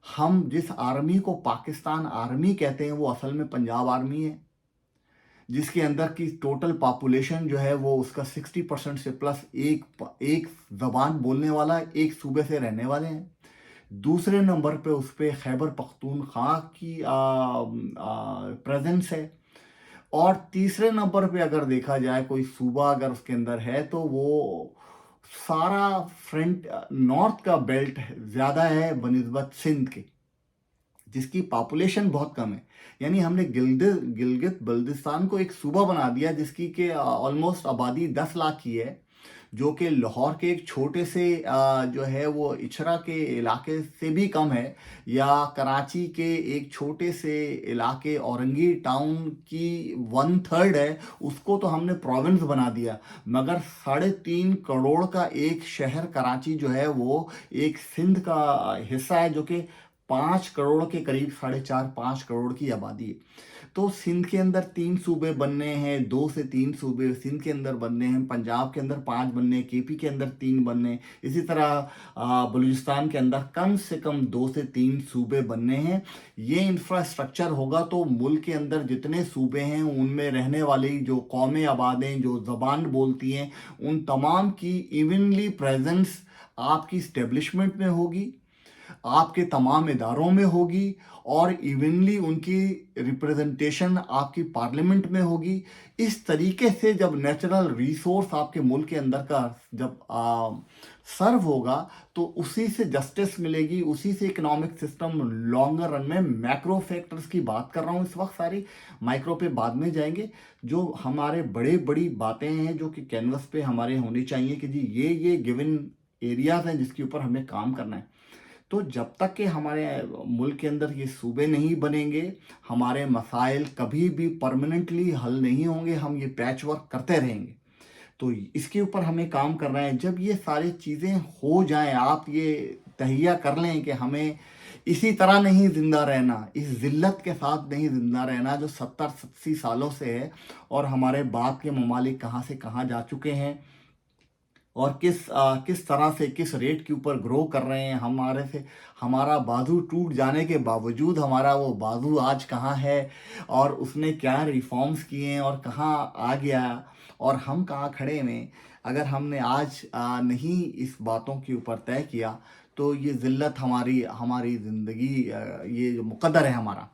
हम जिस आर्मी को पाकिस्तान आर्मी कहते हैं वो असल में पंजाब आर्मी है, जिसके अंदर की टोटल पॉपुलेशन जो है वो उसका 60% से प्लस एक ज़बान बोलने वाला एक सूबे से रहने वाले हैं। दूसरे नंबर पे उस पर खैबर पख्तूनख्वा की प्रेजेंस है। और तीसरे नंबर पे अगर देखा जाए कोई सूबा अगर उसके अंदर है तो वो सारा फ्रंट नॉर्थ का बेल्ट ज़्यादा है बनिस्बत सिंध के, जिसकी पॉपुलेशन बहुत कम है। यानी हमने गिलगित बल्दिस्तान को एक सूबा बना दिया जिसकी के ऑलमोस्ट आबादी 10 लाख की है, जो कि लाहौर के एक छोटे से जो है वो इचरा के इलाके से भी कम है, या कराची के एक छोटे से इलाके औरंगी टाउन की 1/3 है, उसको तो हमने प्रोविंस बना दिया। मगर 3.5 करोड़ का एक शहर कराची जो है वो एक सिंध का हिस्सा है, जो कि 5 करोड़ के करीब, 4.5-5 करोड़ की आबादी है। तो सिंध के अंदर 3 सूबे बनने हैं, 2 से 3 सूबे सिंध के अंदर बनने हैं, पंजाब के अंदर 5 बनने, केपी के अंदर 3 बनने, इसी तरह बलूचिस्तान के अंदर कम से कम 2 से 3 सूबे बनने हैं। ये इंफ्रास्ट्रक्चर होगा तो मुल्क के अंदर जितने सूबे हैं उनमें रहने वाली जो कौमें आबाद हैं, जो ज़बान बोलती हैं, उन तमाम की इवनली प्रेजेंस आपकी इस्टेब्लिशमेंट में होगी, आपके तमाम इदारों में होगी, और इवनली उनकी रिप्रेजेंटेशन आपकी पार्लियामेंट में होगी। इस तरीके से जब नेचुरल रिसोर्स आपके मुल्क के अंदर का जब सर्व होगा तो उसी से जस्टिस मिलेगी, उसी से इकोनॉमिक सिस्टम लॉन्गर रन में। मैक्रो फैक्टर्स की बात कर रहा हूँ इस वक्त, सारी माइक्रो पे बाद में जाएंगे। जो हमारे बड़ी बातें हैं जो कि कैनवस पे हमारे होनी चाहिए कि जी ये गिवन एरियाज हैं जिसके ऊपर हमें काम करना है। तो जब तक कि हमारे मुल्क के अंदर ये सूबे नहीं बनेंगे, हमारे मसाइल कभी भी परमानेंटली हल नहीं होंगे, हम ये पैच वर्क करते रहेंगे। तो इसके ऊपर हमें काम करना है। जब ये सारी चीज़ें हो जाएं, आप ये तहिया कर लें कि हमें इसी तरह नहीं ज़िंदा रहना, इस ज़िल्लत के साथ नहीं ज़िंदा रहना जो 70-80 सालों से है, और हमारे बाप के ममालिक कहाँ से कहाँ जा चुके हैं, और किस तरह से किस रेट के ऊपर ग्रो कर रहे हैं। हमारा बाजू टूट जाने के बावजूद हमारा वो बाजू आज कहाँ है, और उसने क्या रिफॉर्म्स किए हैं और कहाँ आ गया, और हम कहाँ खड़े हैं। अगर हमने आज नहीं इस बातों के ऊपर तय किया तो ये ज़िल्लत हमारी ज़िंदगी, ये जो मुकद्दर है हमारा,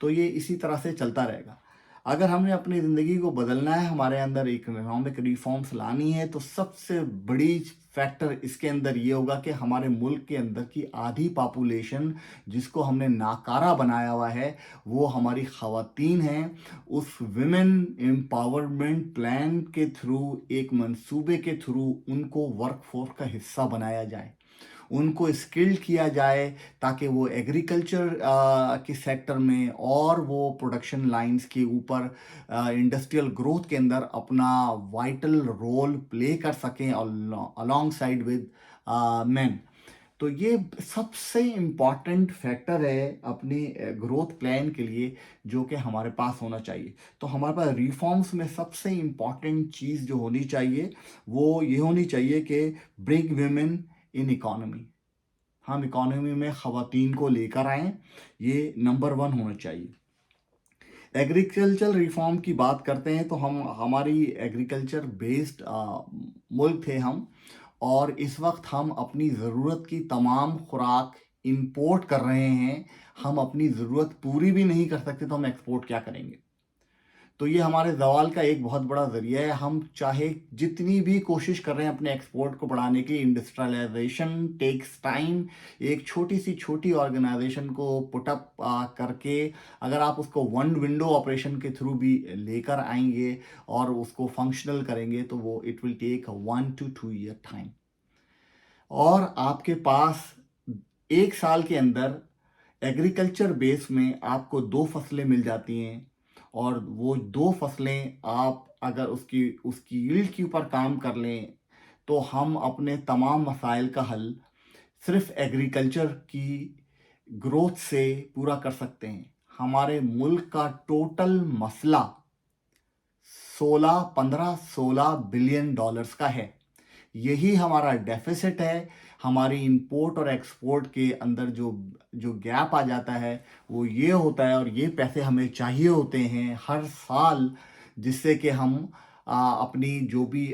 तो ये इसी तरह से चलता रहेगा। अगर हमने अपनी ज़िंदगी को बदलना है, हमारे अंदर इकोनॉमिक रिफॉर्म्स लानी है, तो सबसे बड़ी फैक्टर इसके अंदर ये होगा कि हमारे मुल्क के अंदर की आधी पॉपुलेशन जिसको हमने नाकारा बनाया हुआ है वो हमारी ख़वातीन हैं। उस विमेन एम्पावरमेंट प्लान के थ्रू, एक मंसूबे के थ्रू उनको वर्कफोर्स का हिस्सा बनाया जाए, उनको स्किल्ड किया जाए, ताकि वो एग्रीकल्चर के सेक्टर में और वो प्रोडक्शन लाइंस के ऊपर इंडस्ट्रियल ग्रोथ के अंदर अपना वाइटल रोल प्ले कर सकें अलॉन्ग साइड विद मैन। तो ये सबसे इम्पॉर्टेंट फैक्टर है अपनी ग्रोथ प्लान के लिए जो कि हमारे पास होना चाहिए। तो हमारे पास रिफॉर्म्स में सबसे इम्पॉर्टेंट चीज़ जो होनी चाहिए वो ये होनी चाहिए कि ब्रिंग विमेन इन इकॉनमी। हम इकॉनमी में ख़वातीन को लेकर आएँ, ये नंबर 1 होना चाहिए। एग्रीकल्चर रिफॉर्म की बात करते हैं तो हमारी एग्रीकल्चर बेस्ड मुल्क थे हम, और इस वक्त हम अपनी ज़रूरत की तमाम खुराक इंपोर्ट कर रहे हैं। हम अपनी ज़रूरत पूरी भी नहीं कर सकते तो हम एक्सपोर्ट क्या करेंगे। तो ये हमारे ज़वाल का एक बहुत बड़ा ज़रिया है। हम चाहे जितनी भी कोशिश कर रहे हैं अपने एक्सपोर्ट को बढ़ाने की, इंडस्ट्रियलाइजेशन टेक्स टाइम। एक छोटी सी छोटी ऑर्गेनाइजेशन को पुट अप करके अगर आप उसको वन विंडो ऑपरेशन के थ्रू भी लेकर आएंगे और उसको फंक्शनल करेंगे तो वो it will take 1 to 2 year time. और आपके पास 1 साल के अंदर एग्रीकल्चर बेस में आपको 2 फसलें मिल जाती हैं, और वो 2 फसलें आप अगर उसकी उसकी यील्ड के ऊपर काम कर लें तो हम अपने तमाम मसाइल का हल सिर्फ एग्रीकल्चर की ग्रोथ से पूरा कर सकते हैं। हमारे मुल्क का टोटल मसला 16 का है। यही हमारा डेफिसिट है। हमारी इंपोर्ट और एक्सपोर्ट के अंदर जो जो गैप आ जाता है वो ये होता है, और ये पैसे हमें चाहिए होते हैं हर साल, जिससे कि हम अपनी जो भी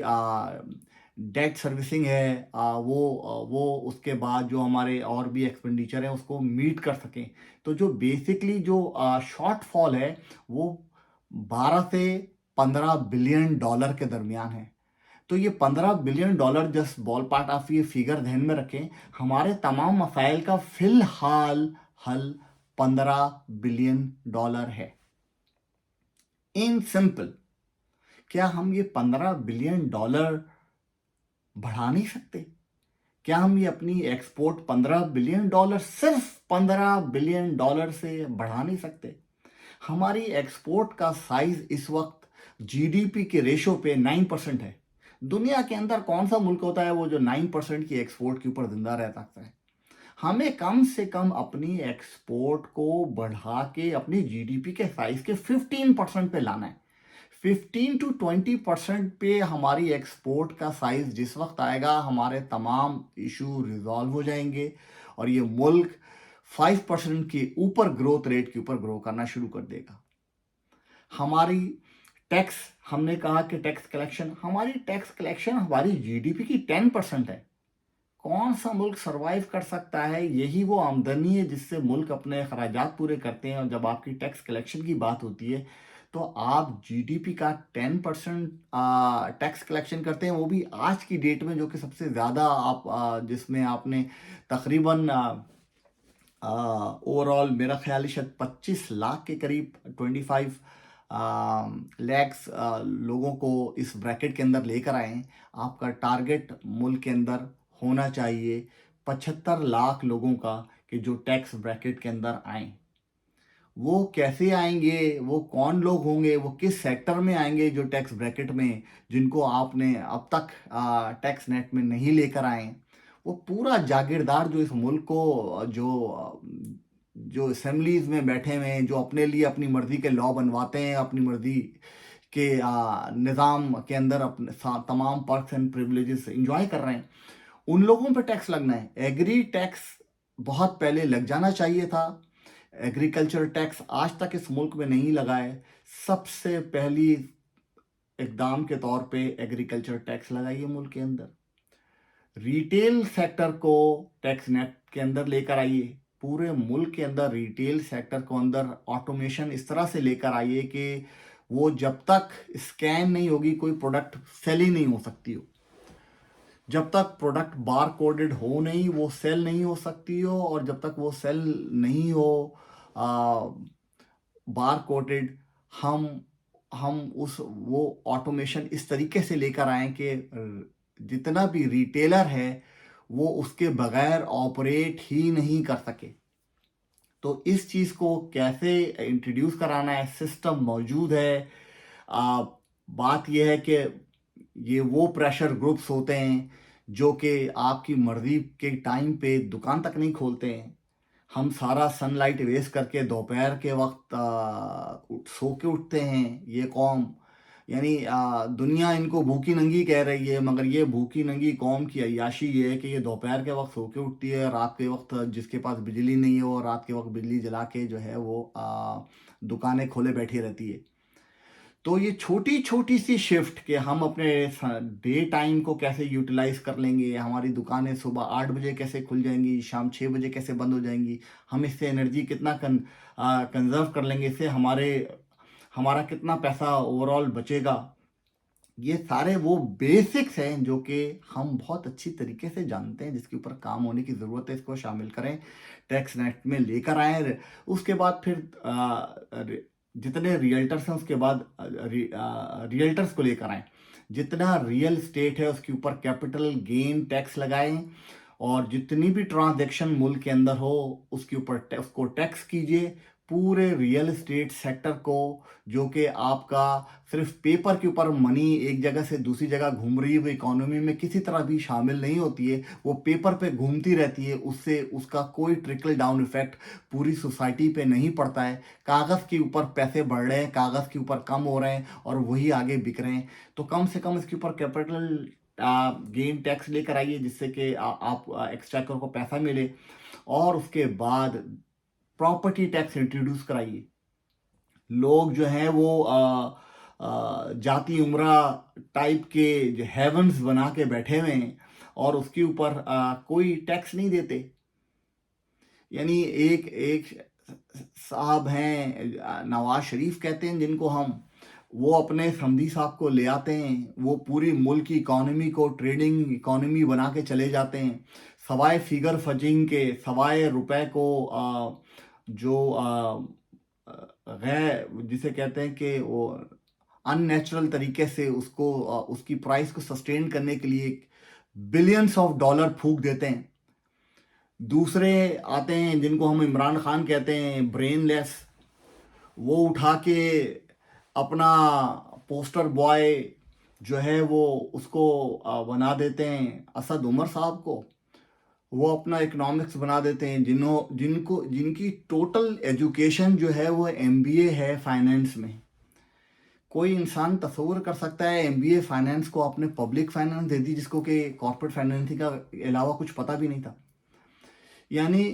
डेट सर्विसिंग है वो उसके बाद जो हमारे और भी एक्सपेंडिचर है उसको मीट कर सकें। तो जो बेसिकली जो शॉर्टफॉल है वो 12 से 15 बिलियन डॉलर के दरमियान है। तो ये 15 billion dollar, just ball part आप ये फिगर ध्यान में रखें, हमारे तमाम मसाइल का फिलहाल हल 15 बिलियन डॉलर है। इन सिंपल, क्या हम ये 15 बिलियन डॉलर बढ़ा नहीं सकते? क्या हम ये अपनी एक्सपोर्ट 15 बिलियन डॉलर, सिर्फ 15 बिलियन डॉलर से बढ़ा नहीं सकते? हमारी एक्सपोर्ट का साइज इस वक्त जीडीपी के रेशो पे 9% है। दुनिया के अंदर कौन सा मुल्क होता है वो जो 9% की एक्सपोर्ट के ऊपर जिंदा रह सकता है? हमें कम से कम अपनी एक्सपोर्ट को बढ़ा के अपनी जीडीपी के साइज के 15% पे लाना है। 15 to 20% पे हमारी एक्सपोर्ट का साइज जिस वक्त आएगा हमारे तमाम इशू रिजॉल्व हो जाएंगे, और ये मुल्क 5% के ऊपर ग्रोथ रेट के ऊपर ग्रो करना शुरू कर देगा। हमारी टैक्स, हमने कहा कि टैक्स कलेक्शन, हमारी टैक्स कलेक्शन हमारी जीडीपी की 10% है। कौन सा मुल्क सरवाइव कर सकता है? यही वो आमदनी है जिससे मुल्क अपने अखराजात पूरे करते हैं। और जब आपकी टैक्स कलेक्शन की बात होती है तो आप जीडीपी का 10% टैक्स कलेक्शन करते हैं, वो भी आज की डेट में, जो कि सबसे ज़्यादा आप जिसमें आपने तकरीबन ओवरऑल मेरा ख्याल है शायद 25 लाख के करीब, 25 लैक्स लोगों को इस ब्रैकेट के अंदर लेकर आए हैं। आपका टारगेट मुल्क के अंदर होना चाहिए 75 लाख लोगों का कि जो टैक्स ब्रैकेट के अंदर आए। वो कैसे आएंगे, वो कौन लोग होंगे, वो किस सेक्टर में आएंगे जो टैक्स ब्रैकेट में, जिनको आपने अब तक टैक्स नेट में नहीं लेकर आए? वो पूरा जागीरदार जो इस मुल्क को जो असेंबलीज में बैठे हुए हैं, जो अपने लिए अपनी मर्जी के लॉ बनवाते हैं, अपनी मर्जी के निज़ाम के अंदर अपने तमाम पर्क्स एंड प्रिविलेजेस इंजॉय कर रहे हैं, उन लोगों पे टैक्स लगना है। एग्री टैक्स बहुत पहले लग जाना चाहिए था। एग्रीकल्चर टैक्स आज तक इस मुल्क में नहीं लगा है। सबसे पहली इकदाम के तौर पे एग्रीकल्चर टैक्स लगाइए मुल्क के अंदर। रिटेल सेक्टर को टैक्स नेट के अंदर लेकर आइए। पूरे मुल्क के अंदर रिटेल सेक्टर को अंदर ऑटोमेशन इस तरह से लेकर आइए कि वो जब तक स्कैन नहीं होगी कोई प्रोडक्ट सेल ही नहीं हो सकती हो। जब तक प्रोडक्ट बार कोडेड हो नहीं वो सेल नहीं हो सकती हो, और जब तक वो सेल नहीं हो बार कोडेड, हम उस वो ऑटोमेशन इस तरीके से लेकर आए कि जितना भी रिटेलर है वो उसके बगैर ऑपरेट ही नहीं कर सके। तो इस चीज़ को कैसे इंट्रोड्यूस कराना है, सिस्टम मौजूद है। बात यह है कि ये वो प्रेशर ग्रुप्स होते हैं जो कि आपकी मर्जी के टाइम पे दुकान तक नहीं खोलते हैं। हम सारा सनलाइट वेस्ट करके दोपहर के वक्त सो के उठते हैं। ये कौम, यानी दुनिया इनको भूखी नंगी कह रही है, मगर ये भूखी नंगी कौम की अय्याशी ये है कि ये दोपहर के वक्त सो के उठती है, रात के वक्त जिसके पास बिजली नहीं है वो रात के वक्त बिजली जला के जो है वो दुकानें खोले बैठी रहती है। तो ये छोटी छोटी सी शिफ्ट कि हम अपने डे टाइम को कैसे यूटिलाइज कर लेंगे, हमारी दुकानें सुबह 8 बजे कैसे खुल जाएंगी, शाम 6 बजे कैसे बंद हो जाएंगी, हम इससे एनर्जी कितना कंजर्व कर लेंगे, इससे हमारा कितना पैसा ओवरऑल बचेगा। ये सारे वो बेसिक्स हैं जो कि हम बहुत अच्छी तरीके से जानते हैं, जिसके ऊपर काम होने की ज़रूरत है। इसको शामिल करें, टैक्स नेट में लेकर आएँ। उसके बाद फिर जितने रियल्टर्स हैं उसके बाद रियल्टर्स को लेकर आएँ। जितना रियल एस्टेट है उसके ऊपर कैपिटल गेन टैक्स लगाएं, और जितनी भी ट्रांजैक्शन मुल्क के अंदर हो उसके ऊपर उसको टैक्स कीजिए। पूरे रियल एस्टेट सेक्टर को, जो कि आपका सिर्फ पेपर के ऊपर मनी एक जगह से दूसरी जगह घूम रही है, वो इकोनॉमी में किसी तरह भी शामिल नहीं होती है, वो पेपर पे घूमती रहती है, उससे उसका कोई ट्रिकल डाउन इफेक्ट पूरी सोसाइटी पे नहीं पड़ता है। कागज़ के ऊपर पैसे बढ़ रहे हैं, कागज़ के ऊपर कम हो रहे हैं और वही आगे बिक रहे हैं। तो कम से कम इसके ऊपर कैपिटल गेन टैक्स लेकर आइए, जिससे कि आप एक्सचेकर को पैसा मिले। और उसके बाद प्रॉपर्टी टैक्स इंट्रोड्यूस कराइए। लोग जो हैं वो जाति उमरा टाइप के जो हेवन्स बना के बैठे हुए हैं और उसके ऊपर कोई टैक्स नहीं देते। यानी एक एक साहब हैं, नवाज शरीफ कहते हैं जिनको हम, वो अपने समधी साहब को ले आते हैं, वो पूरी मुल्क की इकॉनमी को ट्रेडिंग इकॉनमी बना के चले जाते हैं, सवाए फिगर फजिंग के, सवाए रुपए को जो गैर जिसे कहते हैं कि वो अननेचुरल तरीके से उसको उसकी प्राइस को सस्टेन करने के लिए बिलियंस ऑफ डॉलर फूंक देते हैं। दूसरे आते हैं जिनको हम इमरान खान कहते हैं, ब्रेनलेस, वो उठा के अपना पोस्टर बॉय जो है वो उसको बना देते हैं असद उमर साहब को। वो अपना इकोनॉमिक्स बना देते हैं, जिनकी टोटल एजुकेशन जो है वो एमबीए है फाइनेंस में। कोई इंसान तस्वुर कर सकता है एमबीए फाइनेंस को आपने पब्लिक फाइनेंस दे दी, जिसको कि कॉर्पोरेट फाइनेंसिंग का अलावा कुछ पता भी नहीं था। यानी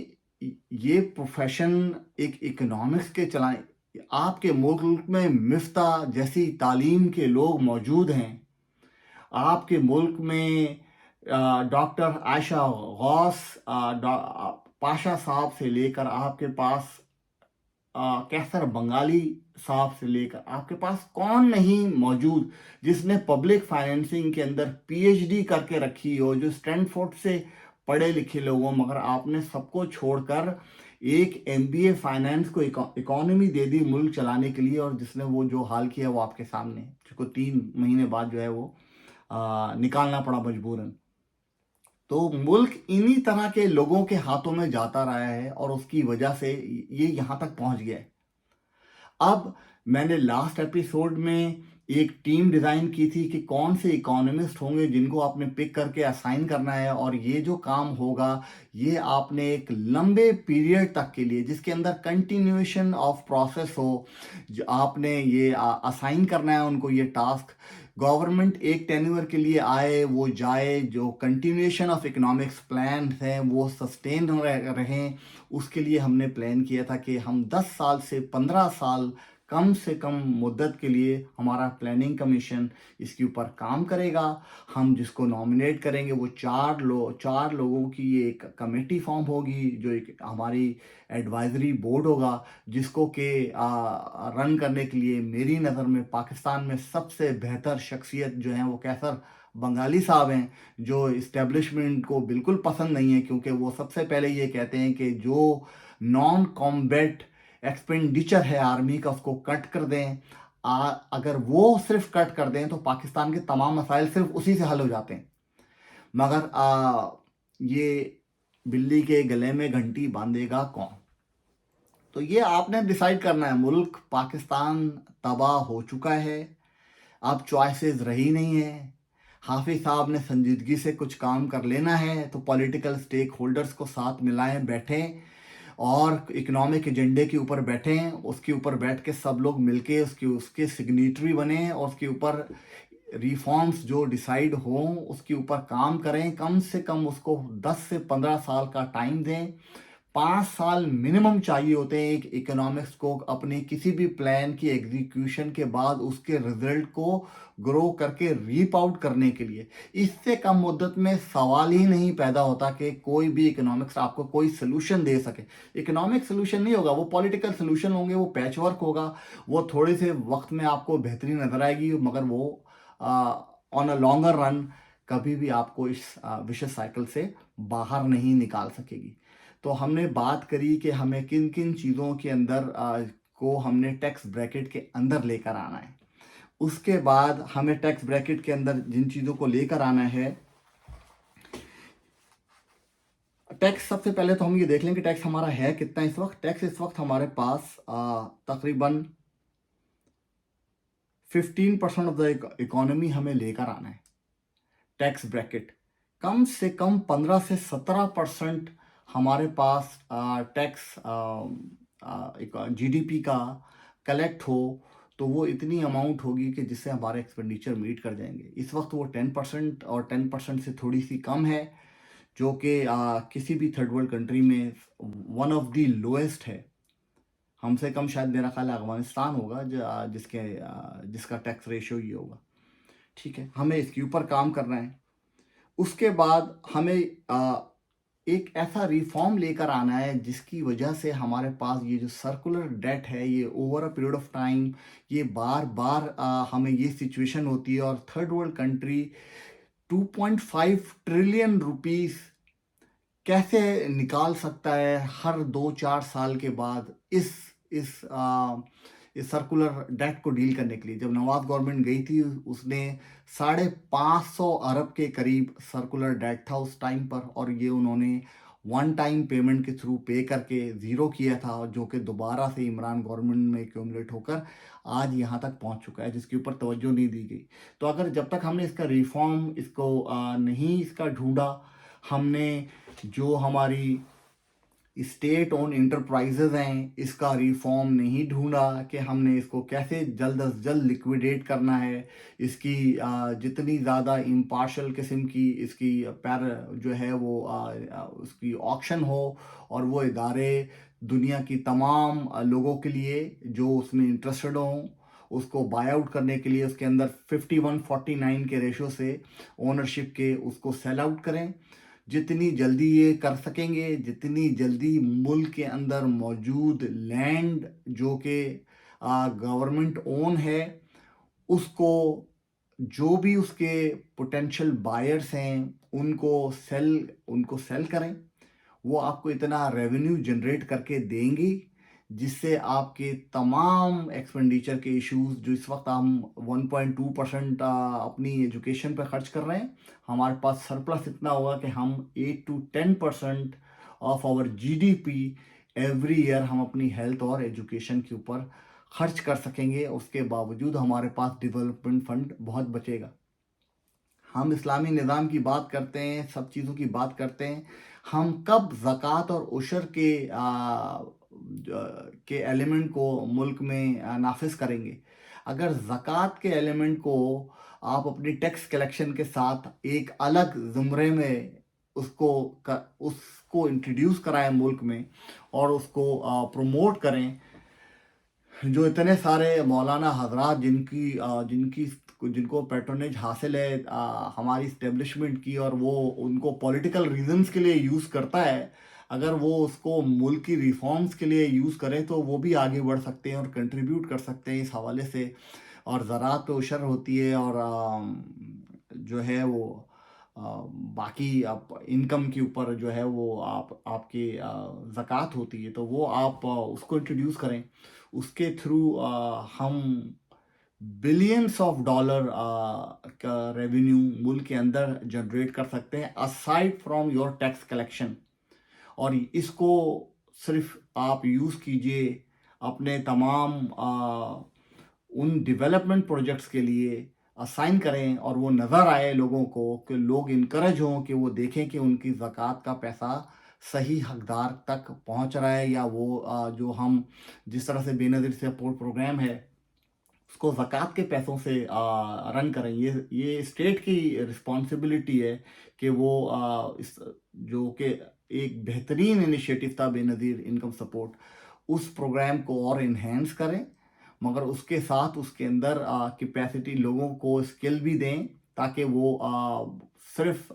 ये प्रोफेशन एक इकोनॉमिक्स के चलाए, आपके मुल्क में मिफ्ता जैसी तालीम के लोग मौजूद हैं। आपके मुल्क में डॉक्टर आयशा गौस पाशा साहब से लेकर आपके पास कैसर बंगाली साहब से लेकर आपके पास कौन नहीं मौजूद जिसने पब्लिक फाइनेंसिंग के अंदर पीएचडी करके रखी हो, जो स्टैनफोर्ड से पढ़े लिखे लोग हों, मगर आपने सबको छोड़कर एक एमबीए फाइनेंस को इकोनॉमी दे दी मुल्क चलाने के लिए, और जिसने वो जो हाल किया वो आपके सामने, जिसको 3 महीने बाद जो है वो निकालना पड़ा मजबूरन। तो मुल्क इन्हीं तरह के लोगों के हाथों में जाता रहा है और उसकी वजह से ये यहाँ तक पहुँच गया है। अब मैंने लास्ट एपिसोड में एक टीम डिज़ाइन की थी कि कौन से इकोनॉमिस्ट होंगे जिनको आपने पिक करके असाइन करना है, और ये जो काम होगा ये आपने एक लंबे पीरियड तक के लिए, जिसके अंदर कंटिन्यूएशन ऑफ प्रोसेस हो, जो आपने ये असाइन करना है उनको ये टास्क। गवर्नमेंट एक टेन्योर के लिए आए वो जाए, जो कंटिन्यूएशन ऑफ इकोनॉमिक्स प्लान हैं वो सस्टेन रहें, उसके लिए हमने प्लान किया था कि हम 10 साल से 15 साल कम से कम मुद्दत के लिए हमारा प्लानिंग कमीशन इसके ऊपर काम करेगा। हम जिसको नॉमिनेट करेंगे वो चार लोगों की ये एक कमेटी फॉर्म होगी, जो एक हमारी एडवाइजरी बोर्ड होगा, जिसको के रन करने के लिए मेरी नज़र में पाकिस्तान में सबसे बेहतर शख्सियत जो है वो कैसर बंगाली साहब हैं, जो इस्टेब्लिशमेंट को बिल्कुल पसंद नहीं है, क्योंकि वो सबसे पहले ये कहते हैं कि जो नॉन कॉम्बैट एक्सपेंडिचर है आर्मी का उसको कट कर दें। अगर वो सिर्फ कट कर दें तो पाकिस्तान के तमाम मसाइल सिर्फ उसी से हल हो जाते हैं। मगर ये बिल्ली के गले में घंटी बांधेगा कौन? तो ये आपने डिसाइड करना है। मुल्क पाकिस्तान तबाह हो चुका है, अब चॉइसेस रही नहीं है। हाफिज साहब ने संजीदगी से कुछ काम कर लेना है तो पॉलिटिकल स्टेक होल्डर्स को साथ मिलाएं, बैठें और इकोनॉमिक एजेंडे के ऊपर बैठें। उसके ऊपर बैठ के सब लोग मिलके उसके सिग्नेटरी बने और उसके ऊपर रिफॉर्म्स जो डिसाइड हों उसके ऊपर काम करें। कम से कम उसको 10 से 15 साल का टाइम दें। 5 साल मिनिमम चाहिए होते हैं एक इकोनॉमिक्स को अपने किसी भी प्लान की एग्जीक्यूशन के बाद उसके रिजल्ट को ग्रो करके रीप आउट करने के लिए। इससे कम मुद्दत में सवाल ही नहीं पैदा होता कि कोई भी इकोनॉमिक्स आपको कोई सोल्यूशन दे सके। इकोनॉमिक सोल्यूशन नहीं होगा, वो पॉलिटिकल सोल्यूशन होंगे, वो पैच वर्क होगा, वो थोड़े से वक्त में आपको बेहतरी नजर आएगी, मगर वो ऑन अ लॉन्गर रन कभी भी आपको इस विशेष साइकिल से बाहर नहीं निकाल सकेगी। तो हमने बात करी कि हमें किन किन चीज़ों के अंदर को हमने टैक्स ब्रैकेट के अंदर लेकर आना है। उसके बाद हमें टैक्स ब्रैकेट के अंदर जिन चीज़ों को लेकर आना है, टैक्स सबसे पहले तो हम ये देख लें कि टैक्स हमारा है कितना इस वक्त। टैक्स इस वक्त हमारे पास तकरीबन 15% ऑफ द इकोनॉमी हमें लेकर आना है। टैक्स ब्रैकेट कम से कम 15 से 17% हमारे पास टैक्स जीडीपी का कलेक्ट हो, तो वो इतनी अमाउंट होगी कि जिससे हमारे एक्सपेंडिचर मीट कर जाएंगे। इस वक्त वो 10% और 10% से थोड़ी सी कम है, जो कि किसी भी थर्ड वर्ल्ड कंट्री में वन ऑफ द लोएस्ट है। हमसे कम शायद मेरा ख्याल अफगानिस्तान होगा जिसका टैक्स रेशियो ये होगा। ठीक है, हमें इसके ऊपर काम करना है। उसके बाद हमें एक ऐसा रिफॉर्म लेकर आना है जिसकी वजह से हमारे पास ये जो सर्कुलर डेट है, ये over a period of time ये बार बार हमें ये सिचुएशन होती है, और third world country 2.5 trillion rupees कैसे निकाल सकता है हर 2-4 साल के बाद इस सर्कुलर डेट को डील करने के लिए। जब नवाज गवर्नमेंट गई थी, उसने 550 अरब के करीब सर्कुलर डेट था उस टाइम पर, और ये उन्होंने वन टाइम पेमेंट के थ्रू पे करके ज़ीरो किया था, जो कि दोबारा से इमरान गवर्नमेंट में एक्यूमुलेट होकर आज यहाँ तक पहुँच चुका है, जिसके ऊपर तवज्जो नहीं दी गई। तो अगर जब तक हमने इसका रिफॉर्म नहीं इसका ढूंढा, हमने जो हमारी स्टेट ओन इंटरप्राइजेज हैं इसका रिफॉर्म नहीं ढूंढा कि हमने इसको कैसे जल्द अज जल्द लिक्विडेट करना है, इसकी जितनी ज़्यादा इम्पार्शल किस्म की इसकी जो है वो उसकी ऑक्शन हो, और वो इदारे दुनिया की तमाम लोगों के लिए जो उसमें इंटरेस्टेड हों उसको बाय आउट करने के लिए उसके अंदर 51-49 के रेशो से ओनरशिप के उसको सेल आउट करें। जितनी जल्दी ये कर सकेंगे, जितनी जल्दी मुल्क के अंदर मौजूद लैंड जो कि गवर्नमेंट ओन है, उसको जो भी उसके पोटेंशियल बायर्स हैं उनको सेल करें। वो आपको इतना रेवेन्यू जनरेट करके देंगी जिससे आपके तमाम एक्सपेंडिचर के इश्यूज, जो इस वक्त हम 1.2% अपनी एजुकेशन पर खर्च कर रहे हैं, हमारे पास सरप्लस इतना होगा कि हम 8 to 10% of our GDP every year हम अपनी हेल्थ और एजुकेशन के ऊपर खर्च कर सकेंगे। उसके बावजूद हमारे पास डेवलपमेंट फंड बहुत बचेगा। हम इस्लामी निज़ाम की बात करते हैं, सब चीज़ों की बात करते हैं, हम कब ज़कात और उशर के एलिमेंट को मुल्क में नाफिज करेंगे? अगर ज़कात के एलिमेंट को आप अपनी टैक्स कलेक्शन के साथ एक अलग ज़ुमरे में उसको इंट्रोड्यूस कराएं मुल्क में, और उसको प्रमोट करें। जो इतने सारे मौलाना हजरात जिनको पैट्रोनेज हासिल है हमारी इस्टेब्लिशमेंट की, और वो उनको पॉलिटिकल रीजंस के लिए यूज़ करता है, अगर वो उसको मुल्क की रिफॉर्म्स के लिए यूज़ करें तो वो भी आगे बढ़ सकते हैं और कंट्रीब्यूट कर सकते हैं इस हवाले से। और ज़रात पे उशर होती है, और जो है वो बाकी आप इनकम के ऊपर जो है वो आपकी ज़कात होती है, तो वो आप उसको इंट्रोड्यूस करें। उसके थ्रू हम बिलियंस ऑफ डॉलर का रेवेन्यू मुल्क के अंदर जनरेट कर सकते हैं aside from your tax collection. और इसको सिर्फ आप यूज़ कीजिए अपने तमाम उन डेवलपमेंट प्रोजेक्ट्स के लिए असाइन करें, और वो नज़र आए लोगों को कि लोग इनकरेज हों कि वो देखें कि उनकी ज़कात का पैसा सही हकदार तक पहुंच रहा है, या वो जो हम जिस तरह से बेनज़ीर सपोर्ट प्रोग्राम है उसको ज़कात के पैसों से रन करें। ये स्टेट की रिस्पॉन्सिबिलिटी है कि वो इस जो कि एक बेहतरीन इनिशिएटिव था बेनज़ीर इनकम सपोर्ट। उस प्रोग्राम को और इन्हेंस करें, मगर उसके साथ उसके अंदर कैपेसिटी लोगों को स्किल भी दें, ताकि वो सिर्फ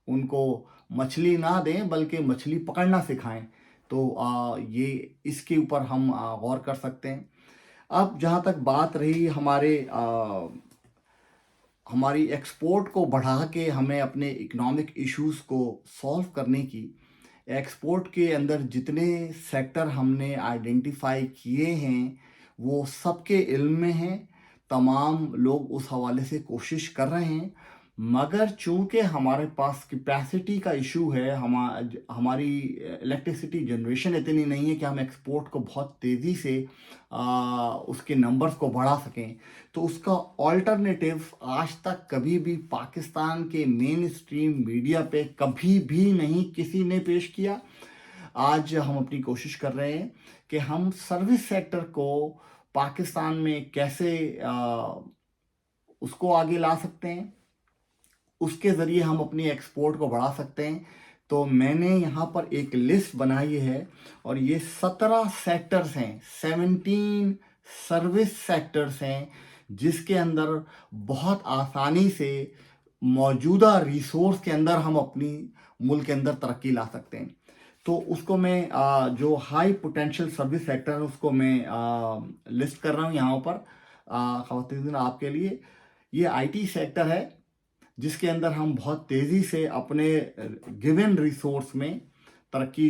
उनको मछली ना दें बल्कि मछली पकड़ना सिखाएं। तो ये इसके ऊपर हम गौर कर सकते हैं। अब जहाँ तक बात रही हमारी एक्सपोर्ट को बढ़ा के हमें अपने इकोनॉमिक इश्यूज को सॉल्व करने की, एक्सपोर्ट के अंदर जितने सेक्टर हमने आइडेंटिफाई किए हैं वो सबके इल्म में हैं। तमाम लोग उस हवाले से कोशिश कर रहे हैं, मगर चूंकि हमारे पास कैपेसिटी का इशू है, हमारी इलेक्ट्रिसिटी जनरेशन इतनी नहीं है कि हम एक्सपोर्ट को बहुत तेज़ी से उसके नंबर्स को बढ़ा सकें। तो उसका ऑल्टरनेटिव आज तक कभी भी पाकिस्तान के मेन स्ट्रीम मीडिया पे कभी भी नहीं किसी ने पेश किया। आज हम अपनी कोशिश कर रहे हैं कि हम सर्विस सेक्टर को पाकिस्तान में कैसे उसको आगे ला सकते हैं, उसके ज़रिए हम अपनी एक्सपोर्ट को बढ़ा सकते हैं। तो मैंने यहाँ पर एक लिस्ट बनाई है और ये 17 सेक्टर्स हैं, 17 सर्विस सेक्टर्स हैं, जिसके अंदर बहुत आसानी से मौजूदा रिसोर्स के अंदर हम अपनी मुल्क के अंदर तरक्की ला सकते हैं। तो उसको मैं जो हाई पोटेंशियल सर्विस सेक्टर है उसको मैं लिस्ट कर रहा हूँ यहाँ पर ख़वातीन आपके लिए। ये आईटी सेक्टर है, जिसके अंदर हम बहुत तेज़ी से अपने गिवन रिसोर्स में तरक्की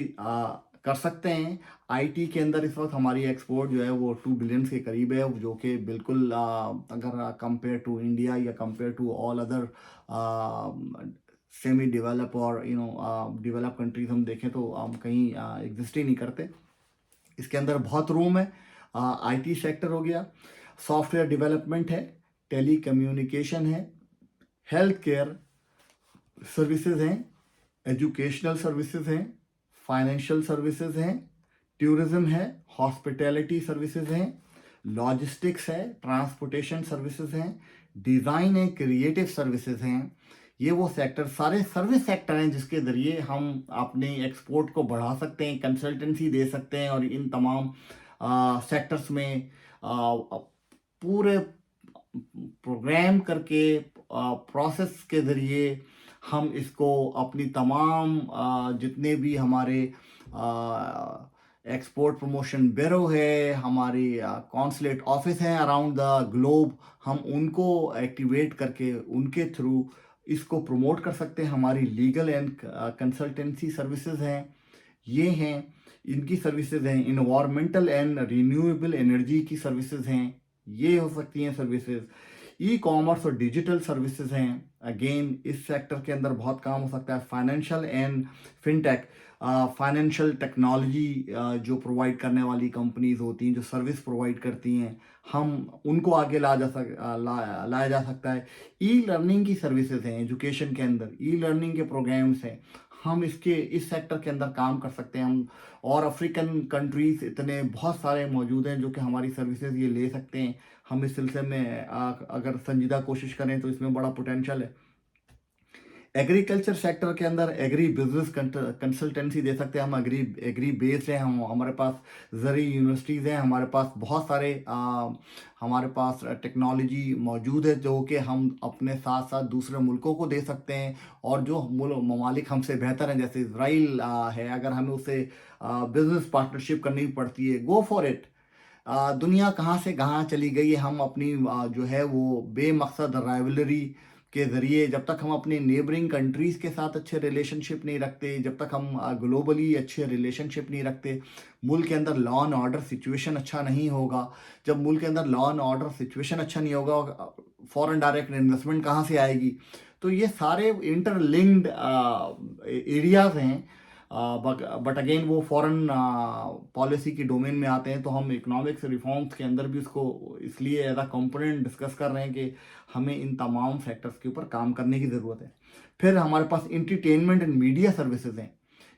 कर सकते हैं। आईटी के अंदर इस वक्त हमारी एक्सपोर्ट जो है वो 2 बिलियन के करीब है, जो कि बिल्कुल अगर कंपेयर टू इंडिया या compare to all other semi develop और डेवलप कंट्रीज हम देखें तो हम कहीं एग्जिस्ट ही नहीं करते। इसके अंदर बहुत रूम है। आईटी सेक्टर हो गया, सॉफ्टवेयर डेवलपमेंट है, टेली कम्युनिकेशन है, हेल्थ केयर सर्विसेज हैं, एजुकेशनल सर्विसेज हैं, फाइनेंशियल सर्विसेज हैं, टूरिज्म है, हॉस्पिटैलिटी सर्विसेज हैं, लॉजिस्टिक्स है, ट्रांसपोर्टेशन सर्विसेज हैं, डिज़ाइन है, क्रिएटिव सर्विसेज हैं। ये वो सेक्टर सारे सर्विस सेक्टर हैं जिसके ज़रिए हम अपने एक्सपोर्ट को बढ़ा सकते हैं, कंसल्टेंसी दे सकते हैं, और इन तमाम सेक्टर्स में पूरे प्रोग्राम करके प्रोसेस के ज़रिए हम इसको अपनी तमाम जितने भी हमारे एक्सपोर्ट प्रमोशन ब्यूरो है, हमारे कॉन्सुलेट ऑफिस हैं अराउंड द ग्लोब, हम उनको एक्टिवेट करके उनके थ्रू इसको प्रमोट कर सकते हैं। हमारी लीगल एंड कंसल्टेंसी सर्विसेज हैं, ये हैं, इनकी सर्विसेज हैं। इन्वायरमेंटल एंड रिन्यूएबल एनर्जी की सर्विसेज हैं, ये हो सकती हैं सर्विसेज। ई कॉमर्स और डिजिटल सर्विसेज हैं, अगेन इस सेक्टर के अंदर बहुत काम हो सकता है। Financial and fintech, financial technology जो प्रोवाइड करने वाली कंपनीज होती हैं, जो सर्विस प्रोवाइड करती हैं, हम उनको आगे लाया जा सकता है। ई लर्निंग की सर्विसेज हैं, एजुकेशन के अंदर ई लर्निंग के प्रोग्राम्स हैं, हम इस सेक्टर के अंदर काम कर सकते हैं हम। और अफ्रीकन कंट्रीज इतने बहुत सारे मौजूद हैं जो कि हमारी सर्विसेज ये ले सकते हैं। हम इस सिलसिले में अगर संजीदा कोशिश करें तो इसमें बड़ा पोटेंशियल है। एग्रीकल्चर सेक्टर के अंदर एग्री बिजनेस कंसल्टेंसी दे सकते हैं हम। एग्री बेस्ड हैं हम, हमारे पास ज़री यूनिवर्सिटीज़ हैं, हमारे पास बहुत सारे हमारे पास टेक्नोलॉजी मौजूद है जो कि हम अपने साथ साथ दूसरे मुल्कों को दे सकते हैं। और जो ममालिक हमसे बेहतर हैं, जैसे इसराइल है, अगर हमें उससे बिजनेस पार्टनरशिप करनी पड़ती है, गो फॉर इट। दुनिया कहाँ से कहाँ चली गई है, हम अपनी जो है वो बेमकसद राइवलरी के ज़रिए जब तक हम अपने नेबरिंग कंट्रीज़ के साथ अच्छे रिलेशनशिप नहीं रखते, जब तक हम ग्लोबली अच्छे रिलेशनशिप नहीं रखते, मुल्क के अंदर लॉ एंड ऑर्डर सिचुएशन अच्छा नहीं होगा। जब मुल्क के अंदर लॉ एंड ऑर्डर सिचुएशन अच्छा नहीं होगा, फॉरेन डायरेक्ट इन्वेस्टमेंट कहाँ से आएगी? तो ये सारे इंटरलिंक्ड एरियाज़ हैं। बट अगेन वो फॉरेन पॉलिसी की डोमेन में आते हैं। तो हम इकोनॉमिक्स रिफॉर्म्स के अंदर भी उसको इसलिए एज अ कंपोनेंट डिस्कस कर रहे हैं कि हमें इन तमाम सेक्टर्स के ऊपर काम करने की ज़रूरत है। फिर हमारे पास एंटरटेनमेंट एंड मीडिया सर्विसेज हैं,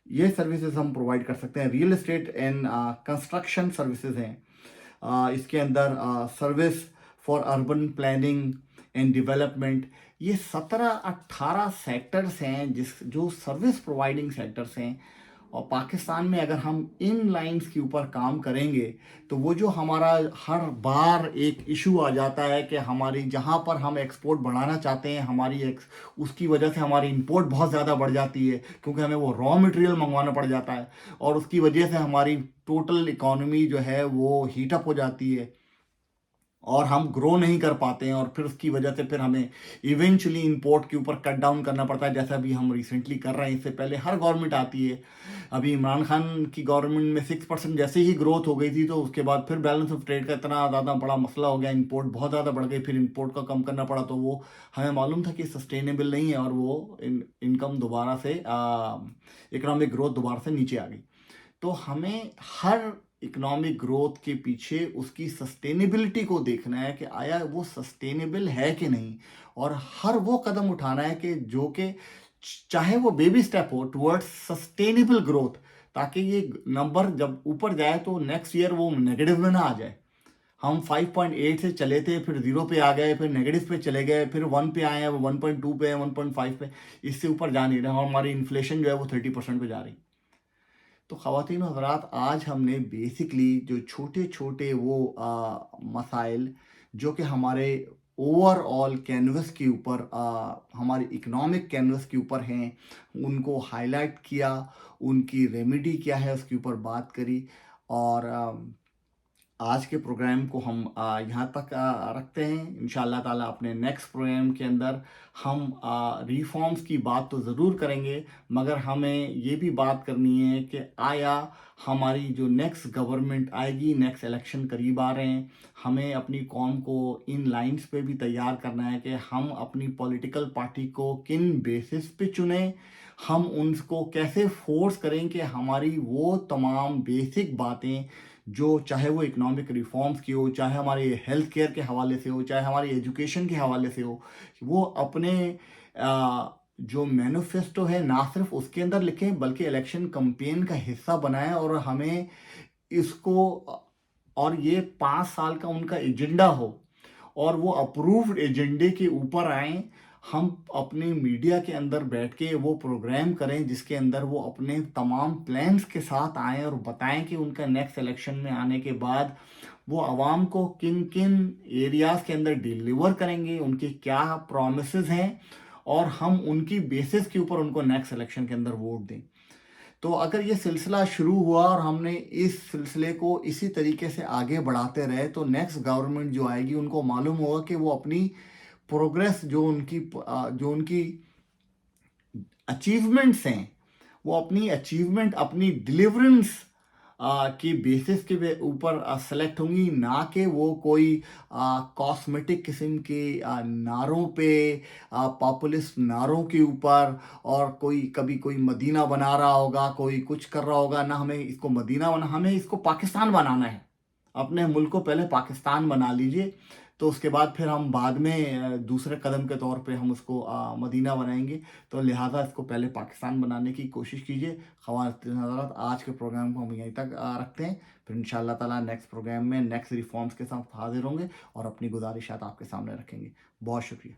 ये सर्विसेज हम प्रोवाइड कर सकते हैं। Real estate and construction services हैं, इसके अंदर service for urban planning and development, ये 17-18 सेक्टर्स हैं जो सर्विस प्रोवाइडिंग सेक्टर्स हैं। और पाकिस्तान में अगर हम इन लाइंस के ऊपर काम करेंगे तो वो जो हमारा हर बार एक इशू आ जाता है कि हमारी जहाँ पर हम एक्सपोर्ट बढ़ाना चाहते हैं उसकी वजह से हमारी इंपोर्ट बहुत ज़्यादा बढ़ जाती है, क्योंकि हमें वो रॉ मटेरियल मंगवाना पड़ जाता है और उसकी वजह से हमारी टोटल इकॉनमी जो है वो हीटअप हो जाती है और हम ग्रो नहीं कर पाते हैं, और फिर उसकी वजह से फिर हमें इवेंचुअली इंपोर्ट के ऊपर कट डाउन करना पड़ता है, जैसा भी हम रिसेंटली कर रहे हैं। इससे पहले हर गवर्नमेंट आती है, अभी इमरान खान की गवर्नमेंट में 6% जैसे ही ग्रोथ हो गई थी, तो उसके बाद फिर बैलेंस ऑफ ट्रेड का इतना ज़्यादा बड़ा मसला हो गया, इंपोर्ट बहुत ज़्यादा बढ़ गई, फिर इंपोर्ट का कम करना पड़ा, तो वो हमें मालूम था कि सस्टेनेबल नहीं है और वो इनकम दोबारा से इकोनॉमिक ग्रोथ दोबारा से नीचे आ गई। तो हमें हर इकोनॉमिक ग्रोथ के पीछे उसकी सस्टेनेबिलिटी को देखना है कि आया वो सस्टेनेबल है कि नहीं, और हर वो कदम उठाना है कि जो कि चाहे वो बेबी स्टेप हो टुवर्ड्स सस्टेनेबल ग्रोथ, ताकि ये नंबर जब ऊपर जाए तो नेक्स्ट ईयर वो नेगेटिव में ना आ जाए। हम 5.8 से चले थे, फिर 0 पे आ गए, फिर नेगेटिव पे चले गए, फिर 1 पे आए हैं, 1.2 पे, 1.5 पे, इससे ऊपर जा नहीं रहे, और हमारी इन्फ्लेशन जो है वो 30% पे जा रही। तो ख़वातीन और हज़रात, आज हमने बेसिकली जो छोटे छोटे वो मसाइल जो कि हमारे ओवरऑल कैनवस के ऊपर हमारे इकोनॉमिक कैनवस के ऊपर हैं, उनको हाईलाइट किया, उनकी रेमेडी क्या है उसके ऊपर बात करी। और आज के प्रोग्राम को हम यहाँ तक रखते हैं। इंशाअल्लाह ताला अपने नेक्स्ट प्रोग्राम के अंदर हम रिफॉर्म्स की बात तो ज़रूर करेंगे, मगर हमें ये भी बात करनी है कि आया हमारी जो नेक्स्ट गवर्नमेंट आएगी, नेक्स्ट इलेक्शन करीब आ रहे हैं, हमें अपनी कौम को इन लाइंस पे भी तैयार करना है कि हम अपनी पॉलिटिकल पार्टी को किन बेसिस पे चुनें, हम उनको कैसे फोर्स करें कि हमारी वो तमाम बेसिक बातें जो चाहे वो इकोनॉमिक रिफॉर्म्स की हो, चाहे हमारे हेल्थ केयर के हवाले से हो, चाहे हमारी एजुकेशन के हवाले से हो, वो अपने जो मैनिफेस्टो है ना सिर्फ उसके अंदर लिखें बल्कि इलेक्शन कैंपेन का हिस्सा बनाएं, और हमें इसको और ये 5 साल का उनका एजेंडा हो और वो अप्रूव्ड एजेंडे के ऊपर आएँ। हम अपने मीडिया के अंदर बैठ के वो प्रोग्राम करें जिसके अंदर वो अपने तमाम प्लान्स के साथ आएँ और बताएं कि उनका नेक्स्ट इलेक्शन में आने के बाद वो आवाम को किन किन एरियाज़ के अंदर डिलीवर करेंगे, उनके क्या प्रॉमिसेस हैं, और हम उनकी बेसिस के ऊपर उनको नेक्स्ट इलेक्शन के अंदर वोट दें। तो अगर ये सिलसिला शुरू हुआ और हमने इस सिलसिले को इसी तरीके से आगे बढ़ाते रहे, तो नेक्स्ट गवर्नमेंट जो आएगी उनको मालूम होगा कि वो अपनी प्रोग्रेस जो उनकी अचीवमेंट्स हैं, वो अपनी अचीवमेंट अपनी डिलीवरेंस की बेसिस के ऊपर सेलेक्ट होंगी, ना कि वो कोई कॉस्मेटिक किस्म के नारों पे, पॉपुलिस्ट नारों के ऊपर, और कभी कोई मदीना बना रहा होगा, कोई कुछ कर रहा होगा। ना हमें इसको मदीना हमें इसको पाकिस्तान बनाना है। अपने मुल्क को पहले पाकिस्तान बना लीजिए, तो उसके बाद फिर हम बाद में दूसरे कदम के तौर पे हम उसको मदीना बनाएंगे। तो लिहाजा इसको पहले पाकिस्तान बनाने की कोशिश कीजिए। ख़वातीन हज़रात, आज के प्रोग्राम को हम यहीं तक रखते हैं, फिर इंशाअल्लाह ताला नेक्स्ट प्रोग्राम में नेक्स्ट रिफॉर्म्स के साथ हाजिर होंगे और अपनी गुजारिशात आपके सामने रखेंगे। बहुत शुक्रिया।